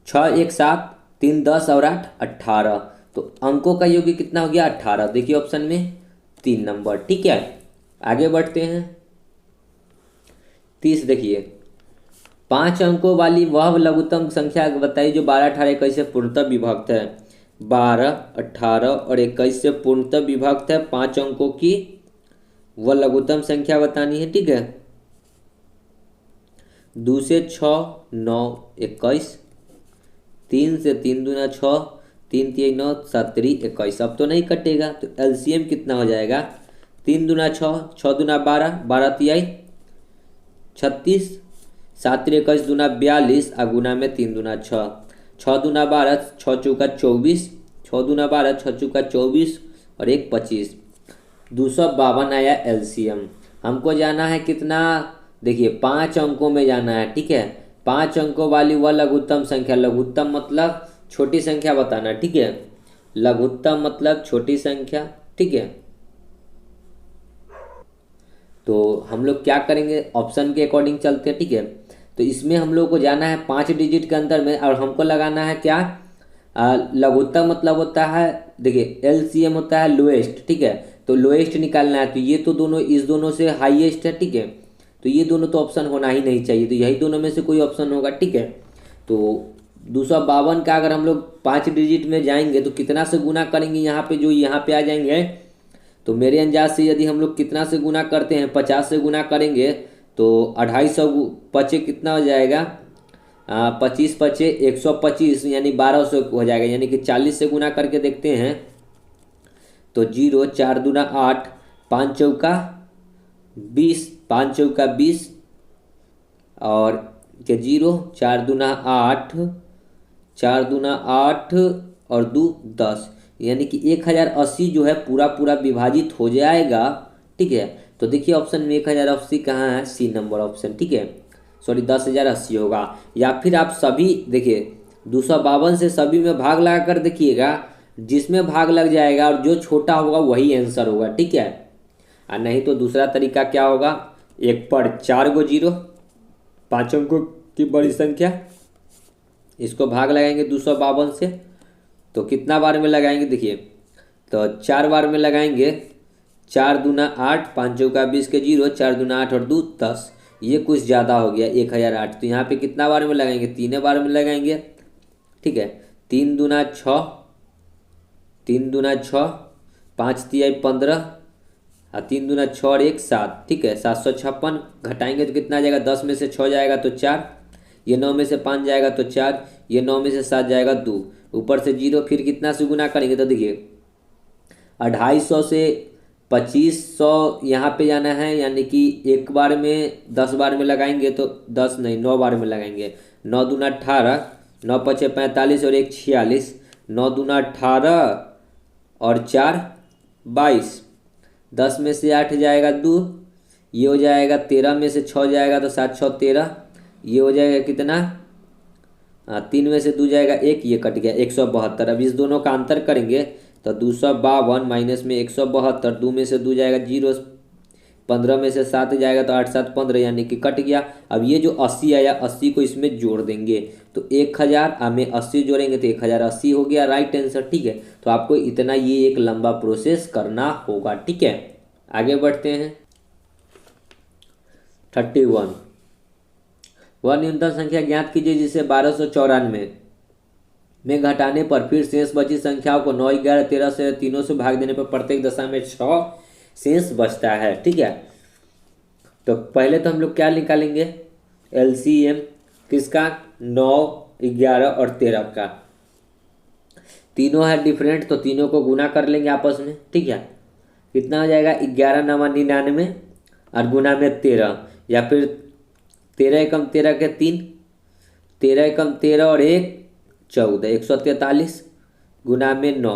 6 1 7, 3 10 और 8 18। तो अंकों का योग कितना हो गया 18। देखिए ऑप्शन में 3 नंबर। ठीक है, आगे बढ़ते हैं। 30 देखिए, 5 अंकों वाली वह लघुत्तम संख्या बताइए जो 12 18 21 से पूर्णतः विभक्त है। 12 18 और 21 से पूर्णतः विभक्त है। 5 अंकों की वह लघुत्तम संख्या बतानी है। ठीक है, 2 से 6 9 21, 3 से 3 दूना 6, 3 3 9 7 3 21। अब तो नहीं कटेगा, तो एलसीएम कितना हो जाएगा 3 दूना 6, 6 दूना 12, 12 तिहाई 36, 7 21 दूना 42 और गुना में 3 दूना 6, 6 दूना 12, 6 चौका 24, 6 दूना 12, 6 चौका 24 और 1 25। 252 आया एलसीएम। हमको जाना है कितना, देखिए 5 अंकों में जाना है। ठीक है, 5 अंकों वाली वह लघुत्तम संख्या, लघुत्तम मतलब छोटी संख्या बताना। ठीक है, लघुत्तम मतलब छोटी संख्या। ठीक है, तो हम लोग क्या करेंगे, ऑप्शन के अकॉर्डिंग चलते हैं। ठीक है, तो इसमें हम लोग को जाना है 5 डिजिट के अंदर में, और हमको लगाना है क्या, लघुत्तम मतलब होता है, देखिए एलसीएम होता है लोएस्ट। ठीक है, तो लोएस्ट निकालना है, तो ये तो दोनों इस दोनों से हाईएस्ट है। ठीक है, तो ये दोनों तो ऑप्शन होना ही नहीं चाहिए, तो यही दोनों में से कोई ऑप्शन होगा। ठीक है, तो 252 का अगर हम लोग 5 डिजिट में जाएंगे तो कितना से गुना करेंगे, यहाँ पे जो यहाँ पे आ जाएंगे, तो मेरे अंदाज से यदि हम लोग कितना से गुना करते हैं, 50 से गुना करेंगे तो 250 पचे कितना हो जाएगा, 25 पचे 125 यानी 1200 हो जाएगा। यानी कि 40 से गुना करके देखते हैं तो 0 4 दूना 8, 5 चौका 20, 5 चौका 20 और के 0 4 दूना 8, 4 दूना 8 और 2 10, यानी कि 1080 जो है पूरा पूरा विभाजित हो जाएगा। ठीक है, तो देखिए ऑप्शन में 1080 कहाँ है, सी नंबर ऑप्शन। ठीक है, सॉरी 10,080 होगा। या फिर आप सभी देखिए 252 से सभी में भाग लगा कर देखिएगा, जिसमें भाग लग जाएगा और जो छोटा होगा वही आंसर होगा। ठीक है, और नहीं तो दूसरा तरीका क्या होगा, 1 पर 4 गो 0, 5 अंकों की बड़ी संख्या, इसको भाग लगाएंगे 252 से, तो कितना बार में लगाएंगे, देखिए तो 4 बार में लगाएंगे। 4 दूना 8, 5 चौका 20 के 0, 4 दूना 8 और 2 10, ये कुछ ज़्यादा हो गया 1008। तो यहाँ पे कितना बार में लगाएंगे, 3 बार में लगाएंगे। ठीक है, 3 दूना 6, 3 दूना 6, 5 तिहाई 15 और 3 दूना 6 और 1 7। ठीक है, 756 घटाएंगे तो कितना आ जाएगा, 10 में से 6 जाएगा तो 4, ये 9 में से 5 जाएगा तो 4, ये 9 में से 7 जाएगा 2, ऊपर से 0, फिर कितना से गुना करेंगे, तो देखिए 250 से 2500 यहाँ पे जाना है, यानी कि एक बार में 10 बार में लगाएंगे तो 10 नहीं 9 बार में लगाएंगे। 9 दूना 18, 9 पचे 45 और 1 46, 9 दूना 18 और 4 22, 10 में से 8 जाएगा 2, ये हो जाएगा 13 में से 6 जाएगा तो 7 6 13, ये हो जाएगा कितना, 3 में से 2 जाएगा 1, ये कट गया 172। अब इस दोनों का अंतर करेंगे तो 252 माइनस में 172, 2 में से 2 जाएगा 0, 15 में से 7 जाएगा तो 8 7 15, यानी कि कट गया। अब ये जो 80 आया, 80 को इसमें जोड़ देंगे तो 1000 में 80 जोड़ेंगे तो 1080 हो गया राइट आंसर। ठीक है, तो आपको इतना ये एक लंबा प्रोसेस करना होगा। ठीक है, आगे बढ़ते हैं। 31, वह न्यूनतम संख्या ज्ञात कीजिए जिसे 1294 में घटाने पर फिर शेष बची संख्याओं को 9 11 13 से तीनों से भाग देने पर प्रत्येक दशा में 6 शेष बचता है। ठीक है, तो पहले तो हम लोग क्या निकालेंगे, एलसीएम किसका, 9 11 और 13 का। तीनों है डिफरेंट तो तीनों को गुना कर लेंगे आपस में। ठीक है, कितना हो जाएगा, 11 9 99 और गुना में 13, या फिर 13 एकम 13 के 3, 13 एकम 13 और 1 14, 143 गुना में 9,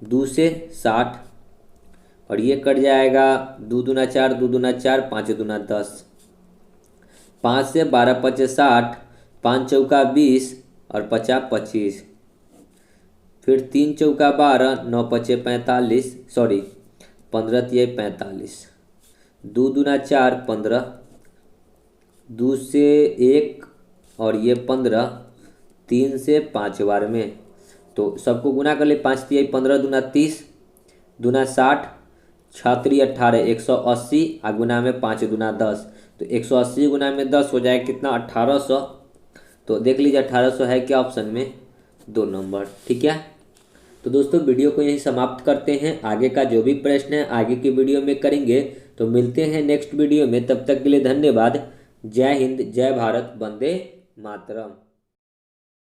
2 से 60 और ये कट जाएगा 2 दूना 4, 2 दूना 4, 5 दूना 10, 5 से 12 पचे 60, 5 चौका 20 और 50 25, फिर 3 चौका 12, 9 पचे 45, सॉरी 15 तिये 45, 2 दूना 4 15, 2 से 1 और ये 15, 3 से 5 बार में, तो सबको गुना कर ले, 5 तिये 15, दूना 30, दूना 60, 6 तिरी 18, 180 और गुना में 5 दूना 10, तो 180 गुना में 10 हो जाएगा कितना, 1800। तो देख लीजिए 1800 है क्या ऑप्शन में, 2 नंबर। ठीक है, तो दोस्तों वीडियो को यहीं समाप्त करते हैं। आगे का जो भी प्रश्न है आगे की वीडियो में करेंगे, तो मिलते हैं नेक्स्ट वीडियो में। तब तक के लिए धन्यवाद। जय हिंद, जय भारत, वंदे मातरम।